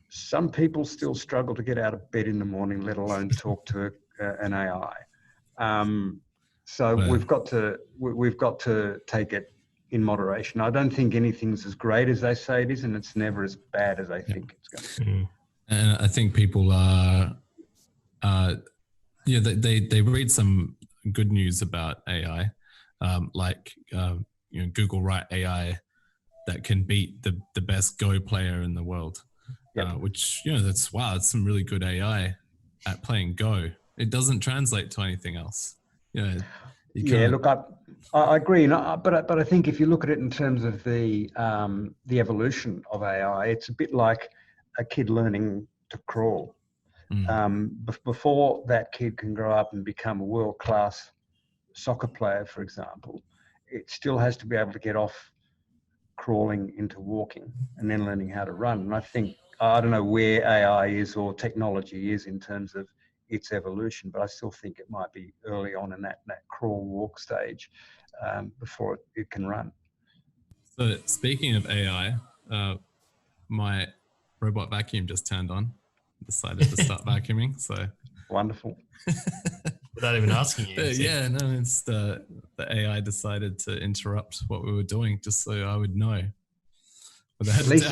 some people still struggle to get out of bed in the morning, let alone talk to an AI. We've got to take it in moderation. I don't think anything's as great as they say it is, and it's never as bad as they think it's going to be. And I think people are, they read some good news about AI, like Google write AI that can beat the best Go player in the world, which that's some really good AI at playing Go. It doesn't translate to anything else. Look, I agree, but I think if you look at it in terms of the evolution of AI, it's a bit like a kid learning to crawl. Before that kid can grow up and become a world-class soccer player, for example, it still has to be able to get off crawling into walking and then learning how to run. And I think, I don't know where AI is or technology is in terms of its evolution, but I still think it might be early on in that crawl walk stage before it can run. So speaking of AI, my robot vacuum just turned on, decided to start vacuuming. So wonderful. Without even asking you. Yeah, no, it's the AI decided to interrupt what we were doing just so I would know. At least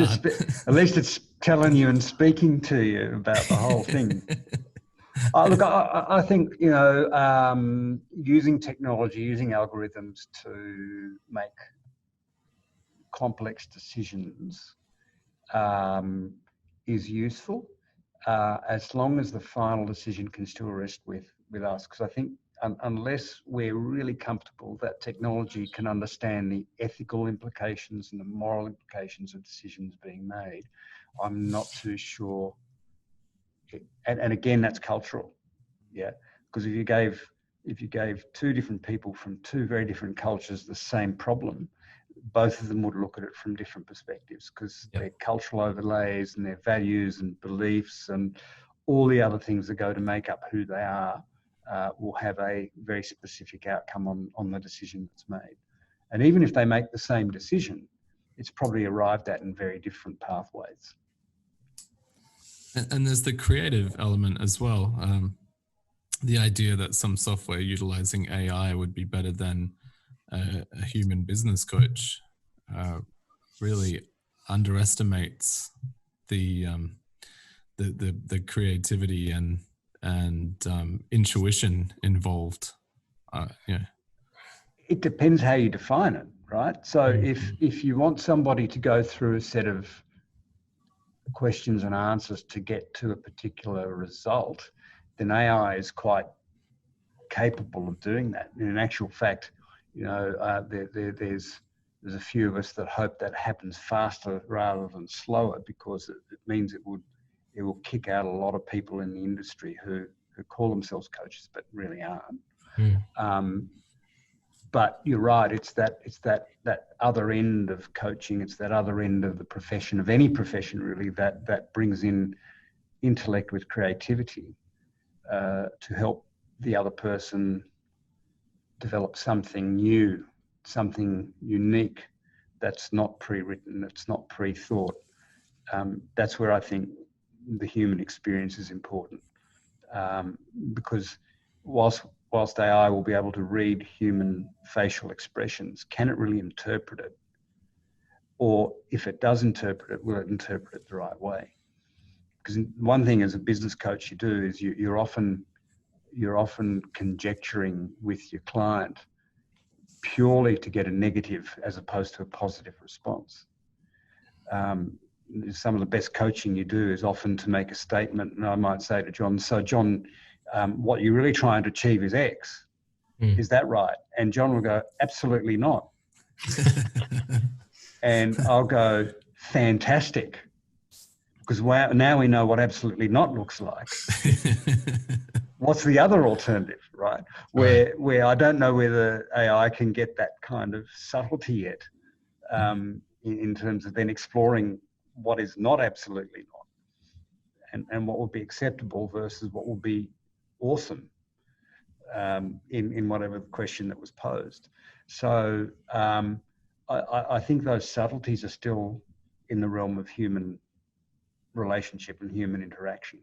it's telling you and speaking to you about the whole thing. Look, I think, using technology, using algorithms to make complex decisions is useful, as long as the final decision can still rest with us. Because I think unless we're really comfortable that technology can understand the ethical implications and the moral implications of decisions being made, I'm not too sure. And again, that's cultural, yeah. Because if you gave two different people from two very different cultures the same problem, both of them would look at it from different perspectives, because their cultural overlays and their values and beliefs and all the other things that go to make up who they are will have a very specific outcome on the decision that's made. And even if they make the same decision, it's probably arrived at in very different pathways. And there's the creative element as well. The idea that some software utilizing AI would be better than a human business coach really underestimates the creativity and intuition involved. It depends how you define it, right? So if you want somebody to go through a set of questions and answers to get to a particular result, then AI is quite capable of doing that. And in actual fact, there's a few of us that hope that happens faster rather than slower, because it means it will kick out a lot of people in the industry who call themselves coaches but really aren't. But you're right, it's that other end of coaching, it's that other end of the profession, of any profession really, that brings in intellect with creativity to help the other person develop something new, something unique that's not pre-written, that's not pre-thought. That's where I think the human experience is important, because whilst AI will be able to read human facial expressions, can it really interpret it? Or if it does interpret it, will it interpret it the right way? Because one thing as a business coach you do is you're often conjecturing with your client purely to get a negative as opposed to a positive response. Some of the best coaching you do is often to make a statement, and I might say to John, so John, what you're really trying to achieve is X. Is that right? And John will go, absolutely not. And I'll go, fantastic. Because now we know what absolutely not looks like. What's the other alternative, right? Where I don't know whether AI can get that kind of subtlety yet, in terms of then exploring what is not absolutely not, and what would be acceptable versus what would be awesome in whatever question that was posed. So I think those subtleties are still in the realm of human relationship and human interaction.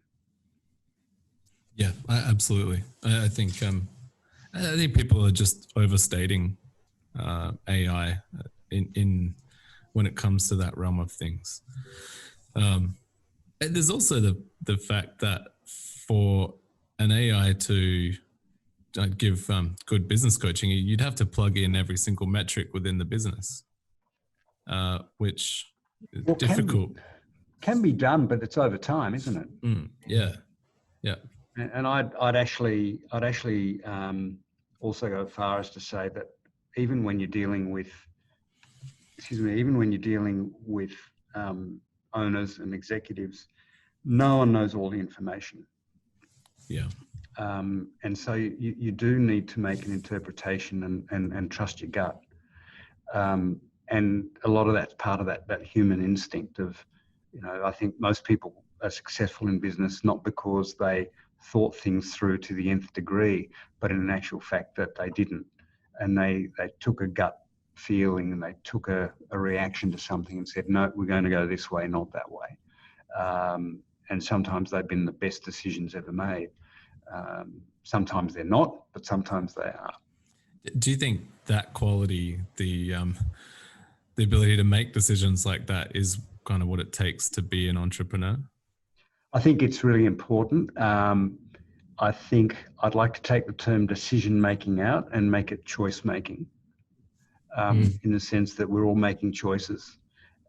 Yeah, absolutely. I think people are just overstating AI in when it comes to that realm of things. And there's also the fact that for an AI to give good business coaching, you'd have to plug in every single metric within the business, which is difficult. Can be done, but it's over time, isn't it? Yeah. And I'd actually also go as far as to say that even when you're dealing with, even when you're dealing with owners and executives, no one knows all the information. Yeah. And so you do need to make an interpretation and trust your gut. And a lot of that's part of that human instinct of, I think most people are successful in business not because they thought things through to the nth degree, but in actual fact that they didn't. And they took a gut feeling and they took a reaction to something and said, no, we're going to go this way, not that way. And sometimes they've been the best decisions ever made. Sometimes they're not, but sometimes they are. Do you think that quality, the ability to make decisions like that, is kind of what it takes to be an entrepreneur? I think it's really important. I think I'd like to take the term decision making out and make it choice making, in the sense that we're all making choices.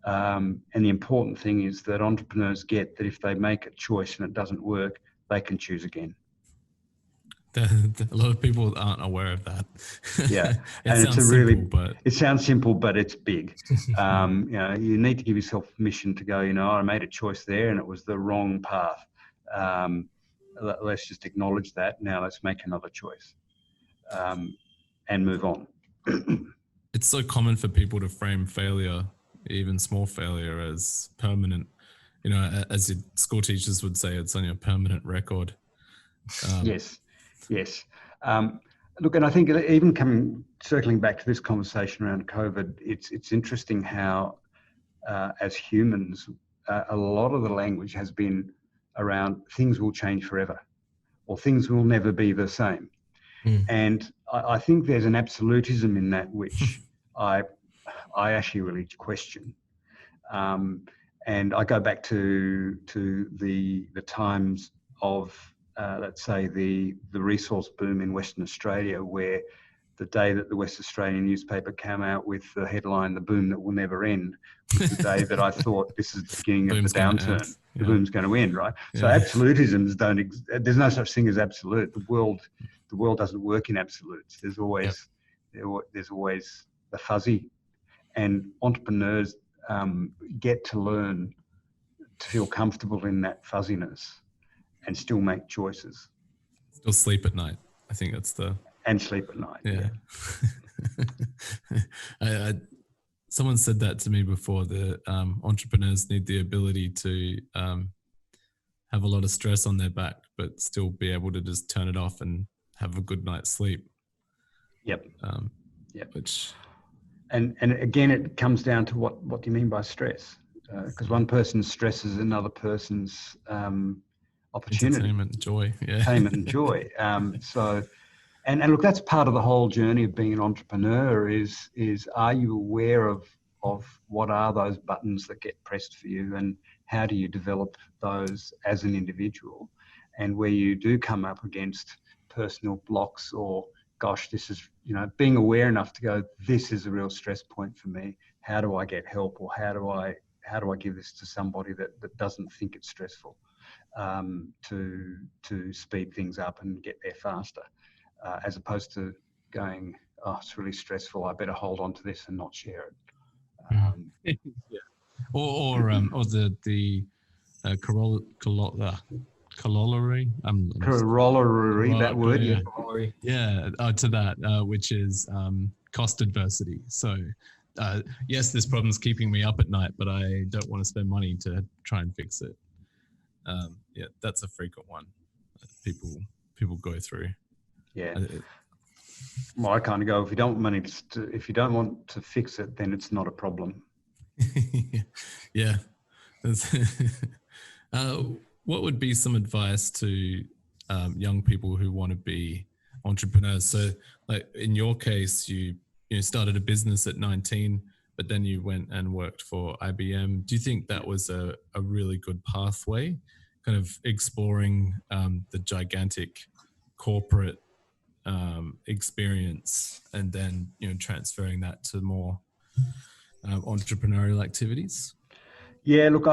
And the important thing is that entrepreneurs get that if they make a choice and it doesn't work, they can choose again. A lot of people aren't aware of that. Yeah, and it's it sounds simple, but it's big. You need to give yourself permission to go, I made a choice there and it was the wrong path. Let's just acknowledge that. Now let's make another choice and move on. It's so common for people to frame failure, even small failure, as permanent. As your school teachers would say, it's on your permanent record. Yes. Look, and I think even circling back to this conversation around COVID, it's interesting how, as humans, a lot of the language has been around things will change forever, or things will never be the same. And I think there's an absolutism in that which I actually really question. And I go back to the times of, let's say, the resource boom in Western Australia, where the day that the West Australian newspaper came out with the headline, "The boom that will never end," was the day that I thought this is the beginning of the downturn. The boom's going to end, right? Yeah. So absolutisms there's no such thing as absolute. The world doesn't work in absolutes. There's always the fuzzy, and entrepreneurs get to learn to feel comfortable in that fuzziness and still make choices. Still sleep at night. I think that's and sleep at night. Yeah. Someone said that to me before, that entrepreneurs need the ability to have a lot of stress on their back, but still be able to just turn it off and have a good night's sleep. Yep. Which, and again, it comes down to what do you mean by stress? Because one person's stress is another person's opportunity, entertainment, joy, entertainment and joy. So, and look, that's part of the whole journey of being an entrepreneur. Is are you aware of what are those buttons that get pressed for you, and how do you develop those as an individual? And where you do come up against personal blocks, or gosh, this is, being aware enough to go, this is a real stress point for me. How do I get help, or how do I give this to somebody that doesn't think it's stressful, to speed things up and get there faster, as opposed to going, oh, it's really stressful, I better hold on to this and not share it. Or the corollary. Corollary, that word. To that, which is cost adversity. So, yes, this problem's keeping me up at night, but I don't want to spend money to try and fix it. That's a frequent one that people go through. Yeah. Well, I kind of go, if you don't want to fix it, then it's not a problem. Yeah. What would be some advice to young people who want to be entrepreneurs? So, like in your case, you started a business at 19, but then you went and worked for IBM. Do you think that was a really good pathway, kind of exploring the gigantic corporate experience and then transferring that to more entrepreneurial activities? Yeah, look,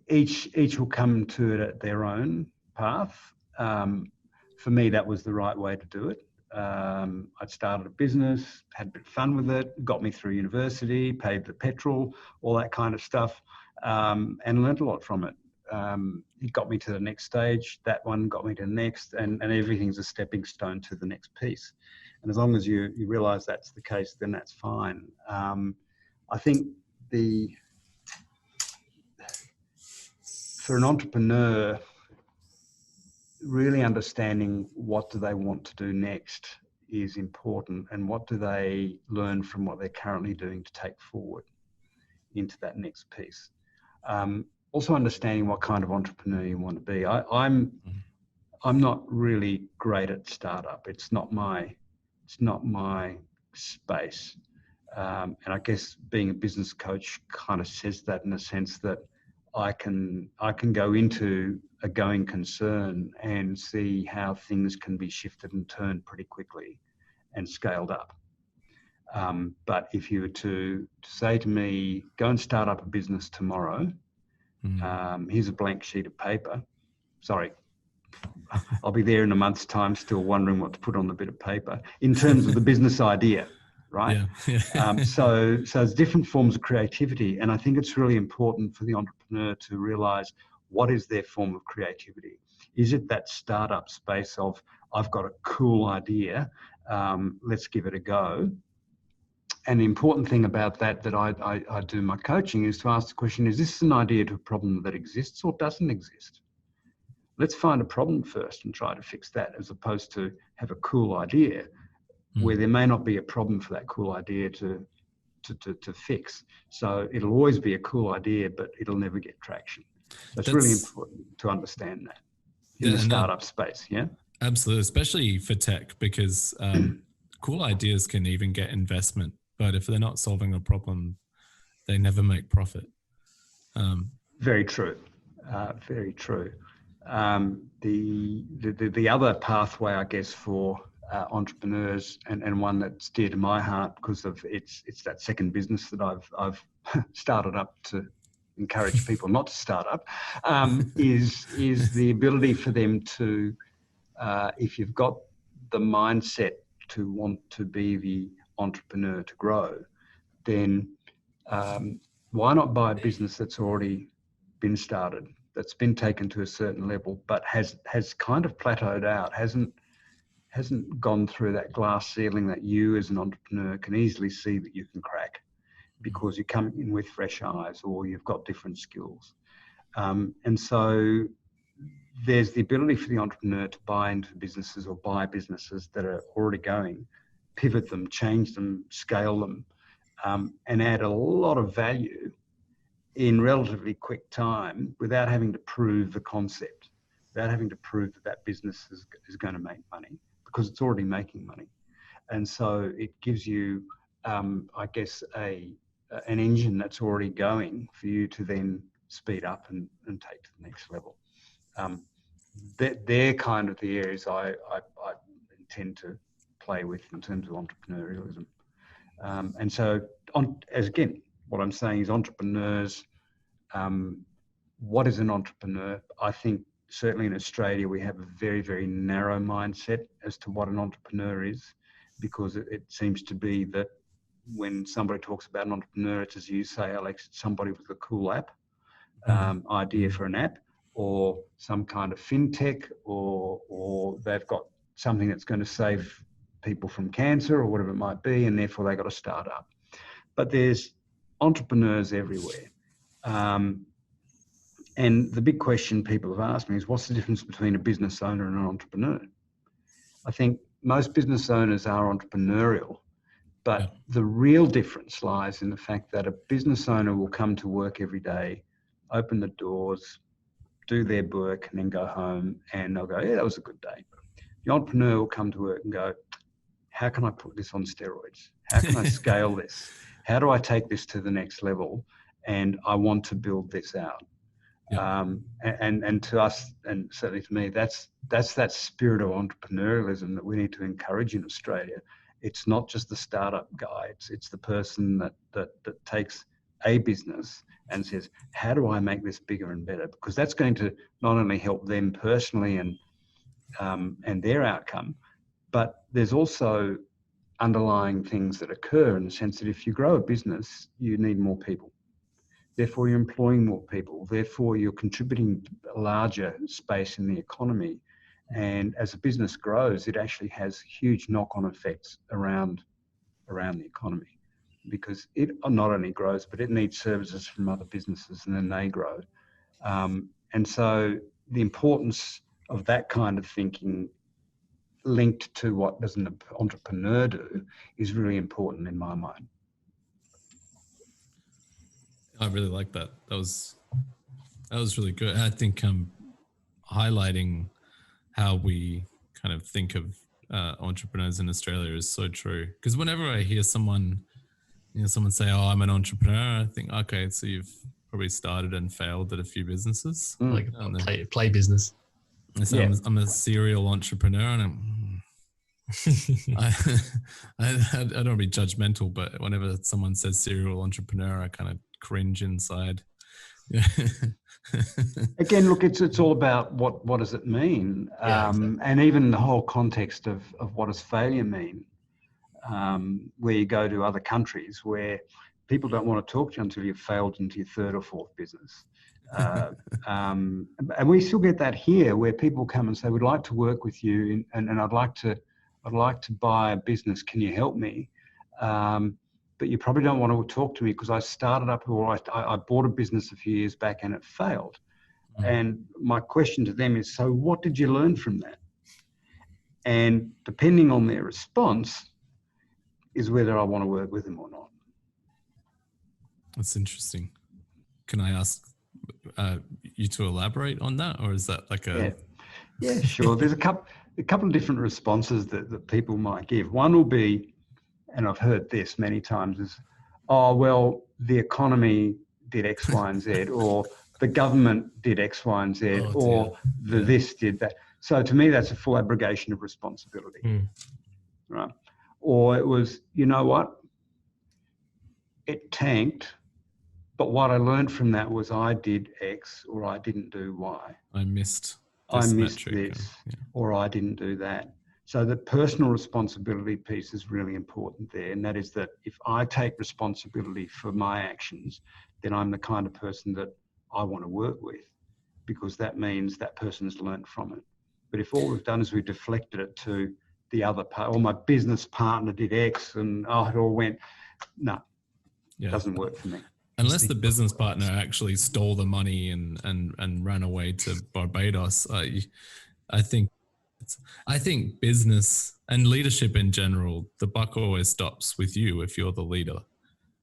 each will come to it at their own path. For me, that was the right way to do it. I'd started a business, had a bit of fun with it, got me through university, paid the petrol, all that kind of stuff, and learned a lot from it. It got me to the next stage. That one got me to the next, and everything's a stepping stone to the next piece. And as long as you realise that's the case, then that's fine. I think for an entrepreneur, really understanding what do they want to do next is important, and what do they learn from what they're currently doing to take forward into that next piece. Also understanding what kind of entrepreneur you want to be. I'm not really great at startup. It's not my space. And I guess being a business coach kind of says that, in a sense that I can go into a going concern and see how things can be shifted and turned pretty quickly and scaled up. But if you were to say to me, go and start up a business tomorrow, here's a blank sheet of paper. Sorry, I'll be there in a month's time still wondering what to put on the bit of paper in terms of the business idea, right? Yeah. So there's different forms of creativity, and I think it's really important for the entrepreneur to realize what is their form of creativity. Is it that startup space of, I've got a cool idea, let's give it a go? And the important thing about that I do in my coaching is to ask the question, is this an idea to a problem that exists or doesn't exist? Let's find a problem first and try to fix that, as opposed to have a cool idea where there may not be a problem for that cool idea to fix. So it'll always be a cool idea, but it'll never get traction. So it's really important to understand that in the startup space. Yeah, absolutely, especially for tech, because cool ideas can even get investment, but if they're not solving a problem, they never make profit. Very true. Very true. The other pathway, I guess, for entrepreneurs, and one that's dear to my heart because of it's that second business that I've started up to encourage people not to start up, is the ability for them to, if you've got the mindset to want to be the entrepreneur to grow, then why not buy a business that's already been started, that's been taken to a certain level, but has kind of plateaued out, hasn't gone through that glass ceiling that you as an entrepreneur can easily see that you can crack, because you come in with fresh eyes or you've got different skills. And so there's the ability for the entrepreneur to buy into businesses or buy businesses that are already going, pivot them, change them, scale them, and add a lot of value in relatively quick time without having to prove the concept, without having to prove that business is going to make money, because it's already making money. And so it gives you, I guess, an engine that's already going for you to then speed up and take to the next level. They're kind of the areas I intend to play with in terms of entrepreneurialism. And so, what I'm saying is entrepreneurs, what is an entrepreneur? I think certainly in Australia, we have a very, very narrow mindset as to what an entrepreneur is, because it seems to be that when somebody talks about an entrepreneur, it's, as you say, Alex, somebody with a cool app, idea for an app, or some kind of fintech, or they've got something that's going to save people from cancer or whatever it might be, and therefore they got to start up. But there's entrepreneurs everywhere. And the big question people have asked me is, what's the difference between a business owner and an entrepreneur? I think most business owners are entrepreneurial, but the real difference lies in the fact that a business owner will come to work every day, open the doors, do their work, and then go home, and they'll go, yeah, that was a good day. The entrepreneur will come to work and go, how can I put this on steroids? How can I scale this? How do I take this to the next level? And I want to build this out. Yeah. And to us, and certainly to me, that's that spirit of entrepreneurialism that we need to encourage in Australia. It's not just the startup guy. It's the person that takes a business and says, how do I make this bigger and better? Because that's going to not only help them personally and their outcome, But there's also underlying things that occur in the sense that if you grow a business, you need more people. Therefore, you're employing more people. Therefore, you're contributing a larger space in the economy. And as a business grows, it actually has huge knock-on effects around the economy, because it not only grows, but it needs services from other businesses, and then they grow. And so the importance of that kind of thinking linked to what does an entrepreneur do is really important in my mind. I really like that. That was really good. I think highlighting how we kind of think of entrepreneurs in Australia is so true. Because whenever I hear someone say, "Oh, I'm an entrepreneur," I think, okay, so you've probably started and failed at a few businesses, like play business. I say, yeah. I'm a serial entrepreneur, and I don't want to be judgmental, but whenever someone says serial entrepreneur, I kind of cringe inside. Again, look, it's all about what does it mean, exactly. And even the whole context of what does failure mean, where you go to other countries where people don't want to talk to you until you've failed into your third or fourth business. And we still get that here, where people come and say, "We'd like to work with you, and I'd like to buy a business. Can you help me? But you probably don't want to talk to me because I started up, or I bought a business a few years back and it failed." And my question to them is, so what did you learn from that? And depending on their response is whether I want to work with them or not. That's interesting. Can I ask you to elaborate on that, or is that like a... Yeah, sure. There's a couple of different responses that people might give. One will be, and I've heard this many times, is, "Oh, well, the economy did X, Y, and Z," or "the government did X, Y, and Z," or this did that. So to me, that's a full abrogation of responsibility, right? Or it was, "You know what? It tanked, but what I learned from that was I did X, or I didn't do Y. I missed this, or I didn't do that." So the personal responsibility piece is really important there. And that is that if I take responsibility for my actions, then I'm the kind of person that I want to work with, because that means that person's learned from it. But if all we've done is we deflected it to the other part, or my business partner did X and it all went, no, it doesn't work for me. Unless the business partner actually stole the money and ran away to Barbados, I think business and leadership in general, the buck always stops with you if you're the leader.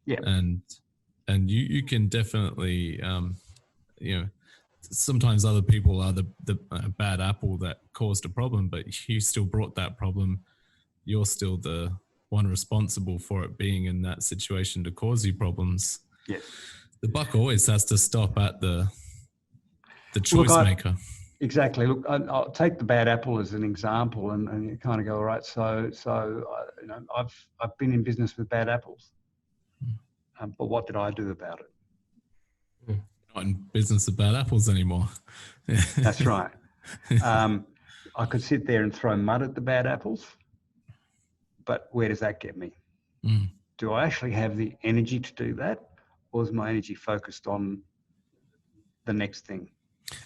Yeah. And you can definitely, sometimes other people are the bad apple that caused a problem, but you still brought that problem. You're still the one responsible for it being in that situation to cause you problems. Yes. The buck always has to stop at the choice maker. Exactly. Look, I'll take the bad apple as an example, and you kind of go, all right. So I've been in business with bad apples, but what did I do about it? Not in business with bad apples anymore. That's right. I could sit there and throw mud at the bad apples, but where does that get me? Do I actually have the energy to do that, or is my energy focused on the next thing?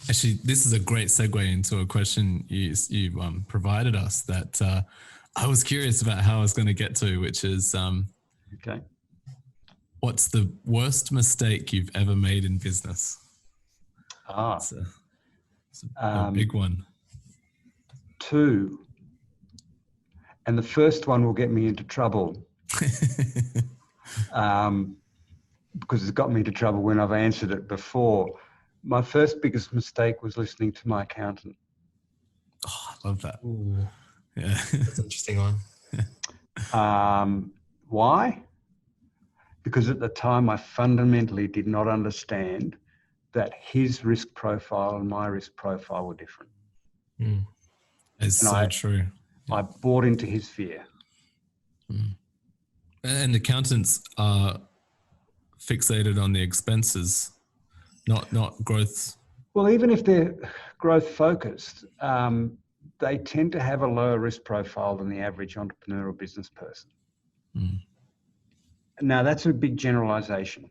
Actually, this is a great segue into a question you provided us that I was curious about how I was going to get to, which is, okay, what's the worst mistake you've ever made in business? It's a big one. 2. And the first one will get me into trouble because it's got me into trouble when I've answered it before. My first biggest mistake was listening to my accountant. Oh, I love that. Ooh. Yeah, that's an interesting one. Why? Because at the time I fundamentally did not understand that his risk profile and my risk profile were different. It's so true. I bought into his fear. And accountants are fixated on the expenses, not growth. Well, even if they're growth focused, they tend to have a lower risk profile than the average entrepreneur or business person. Now, that's a big generalization.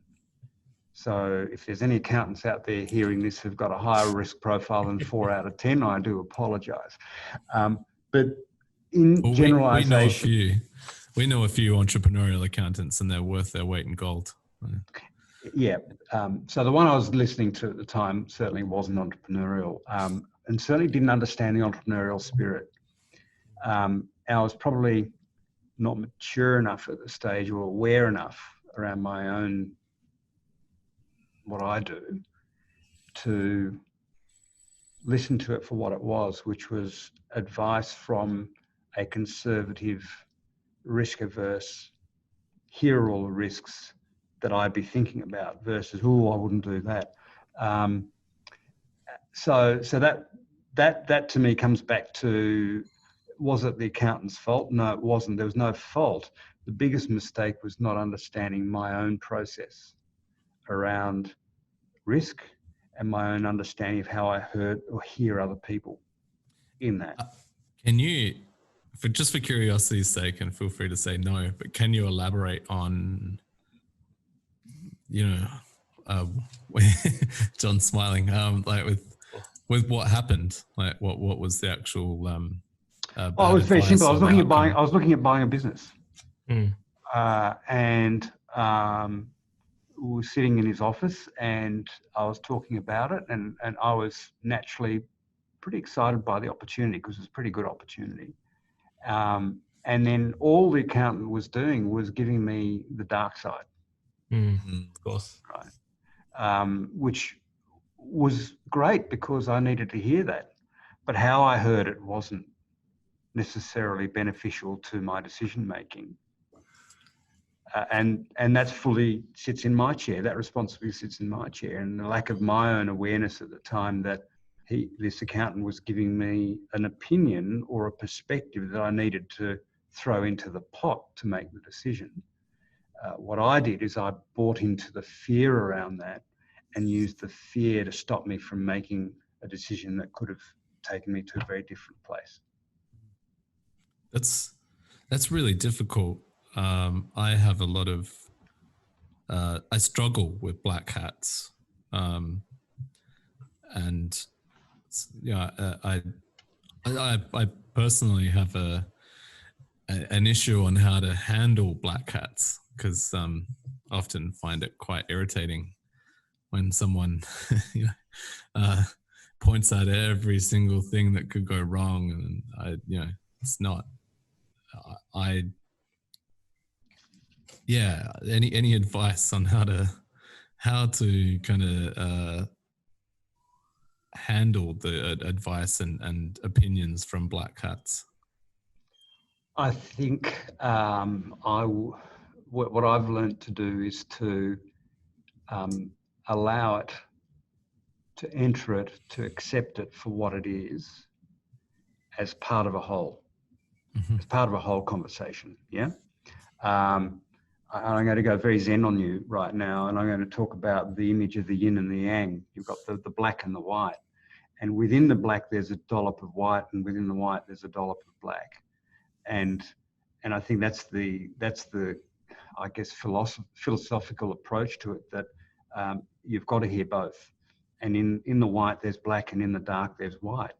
So if there's any accountants out there hearing this who've got a higher risk profile than 4 out of 10, I do apologize. But in generalization... We know a few entrepreneurial accountants, and they're worth their weight in gold. Yeah. So the one I was listening to at the time certainly wasn't entrepreneurial, and certainly didn't understand the entrepreneurial spirit. I was probably not mature enough at the stage or aware enough around my own, what I do, to listen to it for what it was, which was advice from a conservative, risk-averse, here are all the risks that I'd be thinking about versus, oh, I wouldn't do that. So that to me comes back to, was it the accountant's fault? No, it wasn't. There was no fault. The biggest mistake was not understanding my own process around risk and my own understanding of how I heard or hear other people in that. Can you, just for curiosity's sake, and feel free to say no, but can you elaborate on, John's smiling, like with what happened, like what was the actual it was very simple. I was looking at buying a business. And we were sitting in his office, and I was talking about it, and I was naturally pretty excited by the opportunity because it was a pretty good opportunity. And then all the accountant was doing was giving me the dark side. Of course. Right. Which was great because I needed to hear that. But how I heard it wasn't necessarily beneficial to my decision making. And that fully sits in my chair. That responsibility sits in my chair. And the lack of my own awareness at the time that this accountant was giving me an opinion or a perspective that I needed to throw into the pot to make the decision. What I did is I bought into the fear around that and used the fear to stop me from making a decision that could have taken me to a very different place. That's really difficult. I have a lot of, I struggle with black hats. And I personally have an issue on how to handle black hats, because often find it quite irritating when someone points out every single thing that could go wrong, and it's not. Any advice on how to kind of handle the advice and opinions from black hats? I think what I've learned to do is to allow it, to enter it, to accept it for what it is, as part of a whole, as part of a whole conversation. Yeah. I'm going to go very zen on you right now, and I'm going to talk about the image of the yin and the yang. You've got the black and the white, and within the black there's a dollop of white, and within the white there's a dollop of black, and I think that's the I guess philosophical approach to it, that you've got to hear both, and in the white there's black, and in the dark there's white,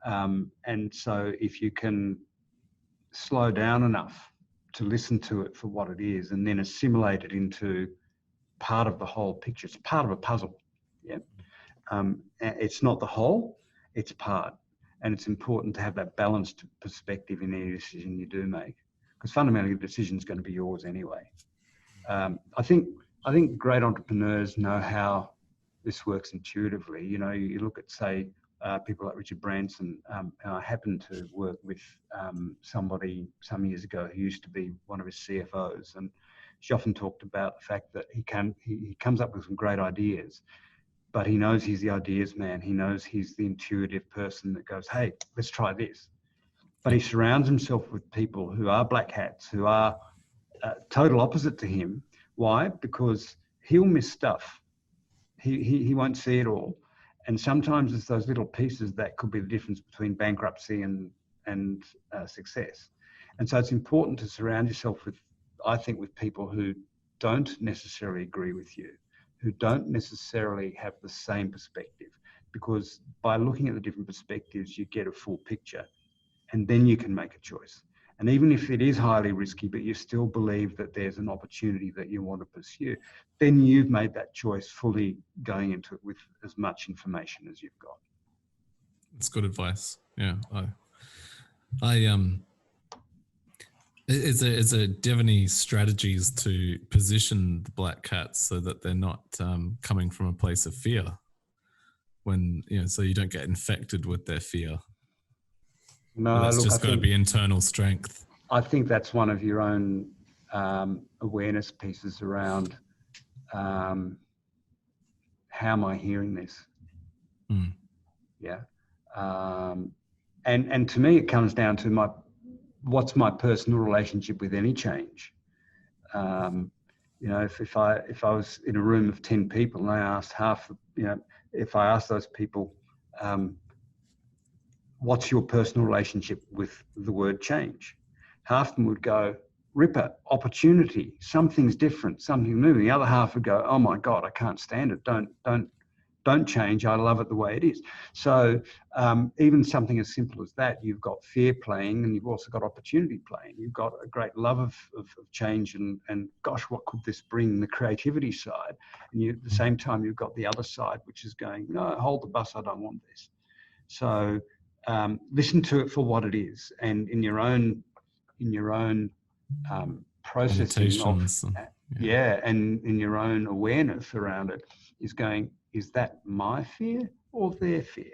and so if you can slow down enough to listen to it for what it is, and then assimilate it into part of the whole picture. It's part of a puzzle. Yeah. It's not the whole, it's part. And it's important to have that balanced perspective in any decision you do make, because fundamentally the decision is going to be yours anyway. I think great entrepreneurs know how this works intuitively. You look at, say, people like Richard Branson. I happened to work with somebody some years ago who used to be one of his CFOs, and she often talked about the fact that he comes up with some great ideas, but he knows he's the ideas man. He knows he's the intuitive person that goes, hey, let's try this. But he surrounds himself with people who are black hats, who are total opposite to him. Why? Because he'll miss stuff. He won't see it all. And sometimes it's those little pieces that could be the difference between bankruptcy and success. And so it's important to surround yourself with, I think, with people who don't necessarily agree with you, who don't necessarily have the same perspective, because by looking at the different perspectives, you get a full picture, and then you can make a choice. And even if it is highly risky, but you still believe that there's an opportunity that you want to pursue, then you've made that choice fully going into it with as much information as you've got. That's good advice. Yeah. Do you have any strategies to position the black cats so that they're not coming from a place of fear when, so you don't get infected with their fear? No, that's just got to be internal strength. I think that's one of your own awareness pieces around how am I hearing this? Yeah. And to me, it comes down to what's my personal relationship with any change. If I was in a room of 10 people and I asked if I asked those people, what's your personal relationship with the word change? Half of them would go, ripper, opportunity, something's different, something new. The other half would go, oh my God, I can't stand it. Don't change. I love it the way it is. So even something as simple as that, you've got fear playing and you've also got opportunity playing. You've got a great love of change and gosh, what could this bring, the creativity side. And at the same time, you've got the other side, which is going, no, hold the bus, I don't want this. So listen to it for what it is. And in your own processing of, and in your own awareness around it is going, is that my fear or their fear?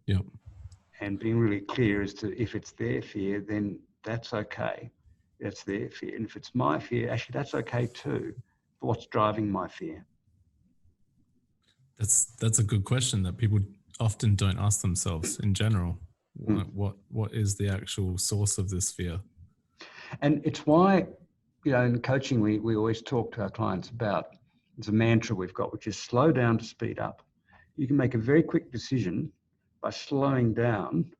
Yep. And being really clear as to if it's their fear, then that's okay. That's their fear. And if it's my fear, actually that's okay too. But what's driving my fear? That's a good question that people often don't ask themselves in general. What is the actual source of this fear? And it's why, in coaching, we always talk to our clients about, it's a mantra we've got, which is slow down to speed up. You can make a very quick decision by slowing down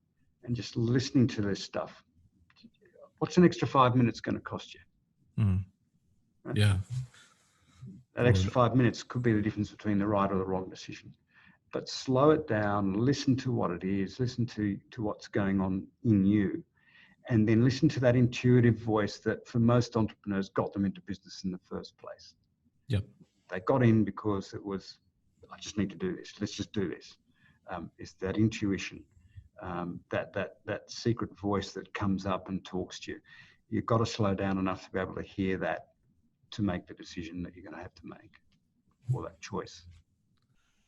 and just listening to this stuff. What's an extra 5 minutes going to cost you? Right? Yeah. That extra 5 minutes could be the difference between the right or the wrong decision. But slow it down, listen to what it is, listen to what's going on in you, and then listen to that intuitive voice that for most entrepreneurs got them into business in the first place. Yep. They got in because it was, I just need to do this. Let's just do this. It's that intuition, that secret voice that comes up and talks to you. You've got to slow down enough to be able to hear that to make the decision that you're going to have to make, or that choice.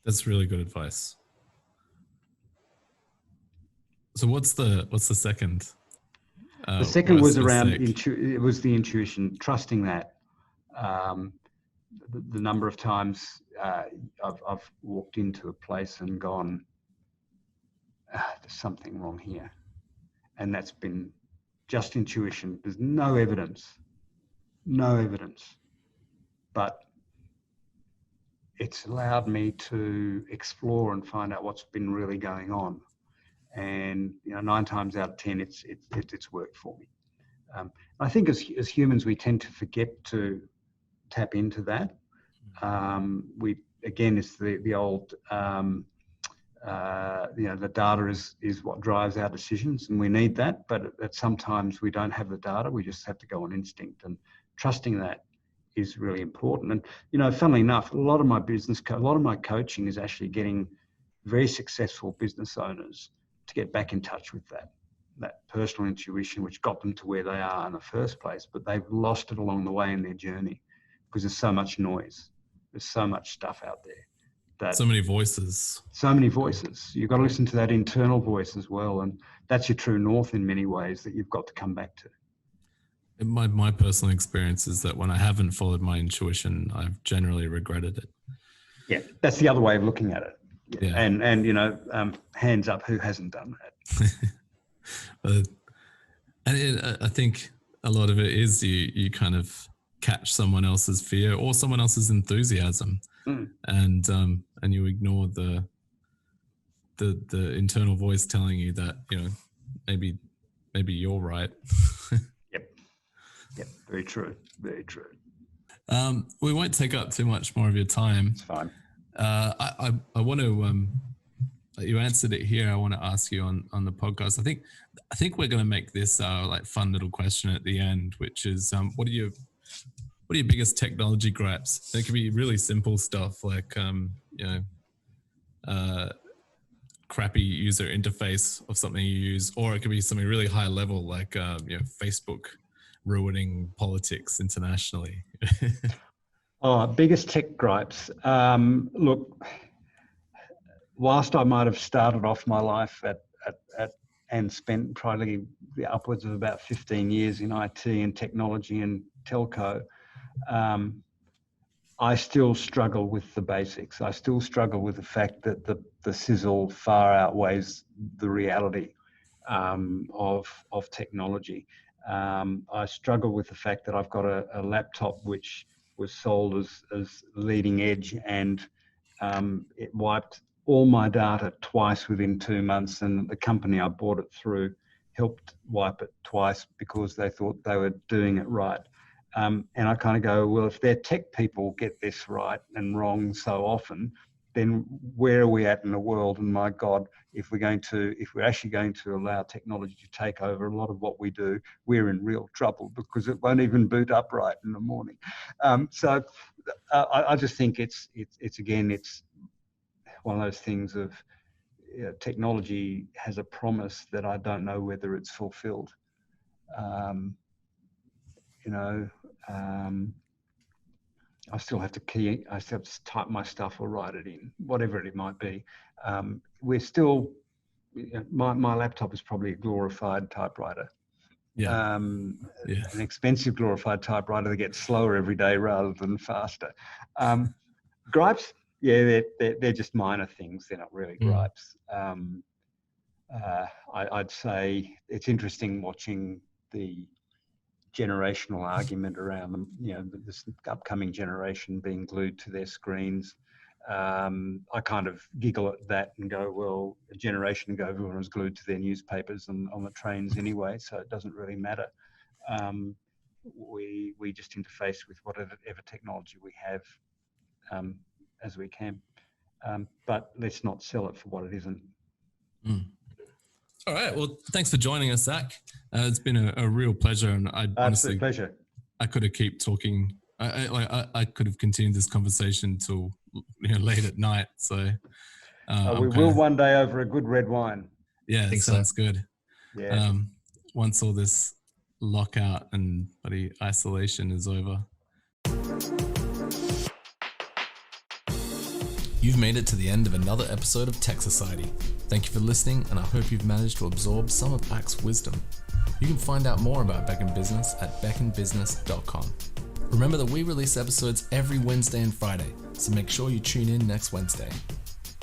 That's really good advice. So what's the second? The second was around it was the intuition, trusting that. The number of times I've walked into a place and gone, there's something wrong here, and that's been just intuition. There's no evidence, but it's allowed me to explore and find out what's been really going on. And 9 times out of 10, it's worked for me. I think as humans, we tend to forget to tap into that. It's the old, the data is what drives our decisions, and we need that. But sometimes we don't have the data. We just have to go on instinct, and trusting that is really important. And funnily enough, a lot of my coaching is actually getting very successful business owners to get back in touch with that personal intuition, which got them to where they are in the first place, but they've lost it along the way in their journey because there's so much noise. There's so much stuff out there. So many voices. You've got to listen to that internal voice as well. And that's your true north in many ways that you've got to come back to. My personal experience is that when I haven't followed my intuition, I've generally regretted it. Yeah, that's the other way of looking at it. Yeah. And hands up, who hasn't done that? I think a lot of it is you kind of catch someone else's fear or someone else's enthusiasm. and you ignore the internal voice telling you that, maybe you're right. Yep. Very true. Very true. We won't take up too much more of your time. It's fine. I want to, you answered it here. I want to ask you on the podcast. I think we're going to make this like fun little question at the end, which is, what are your biggest technology gripes? It could be really simple stuff like, crappy user interface of something you use, or it could be something really high level like, Facebook ruining politics internationally. Biggest tech gripes. Look, whilst I might have started off my life at and spent probably upwards of about 15 years in IT and technology and telco, I still struggle with the basics. I still struggle with the fact that the sizzle far outweighs the reality of technology. I struggle with the fact that I've got a laptop which was sold as leading edge, and it wiped all my data twice within 2 months, and the company I bought it through helped wipe it twice because they thought they were doing it right. And I kind of go, well, if their tech people get this right and wrong so often, then where are we at in the world? And my God, if we're actually going to allow technology to take over a lot of what we do, we're in real trouble because it won't even boot up right in the morning. So I just think it's one of those things of technology has a promise that I don't know whether it's fulfilled. I still have to type my stuff or write it in, whatever it might be. We're still, my laptop is probably a glorified typewriter. Yeah. An expensive glorified typewriter that gets slower every day rather than faster. Gripes, they're just minor things. They're not really gripes. I'd say it's interesting watching the generational argument around them, this upcoming generation being glued to their screens. I kind of giggle at that and go, well, a generation ago everyone was glued to their newspapers and on the trains anyway, so it doesn't really matter. We just interface with whatever technology we have as we can, but let's not sell it for what it isn't. All right. Well, thanks for joining us, Ak. It's been a real pleasure, and honestly, pleasure. I could have kept talking. I could have continued this conversation till late at night. So we will one day over a good red wine. Yeah, it sounds good. Yeah. Once all this lockout and bloody isolation is over. You've made it to the end of another episode of Tech Society. Thank you for listening, and I hope you've managed to absorb some of Ak's wisdom. You can find out more about Beckon Business at beckonbusiness.com. Remember that we release episodes every Wednesday and Friday, so make sure you tune in next Wednesday.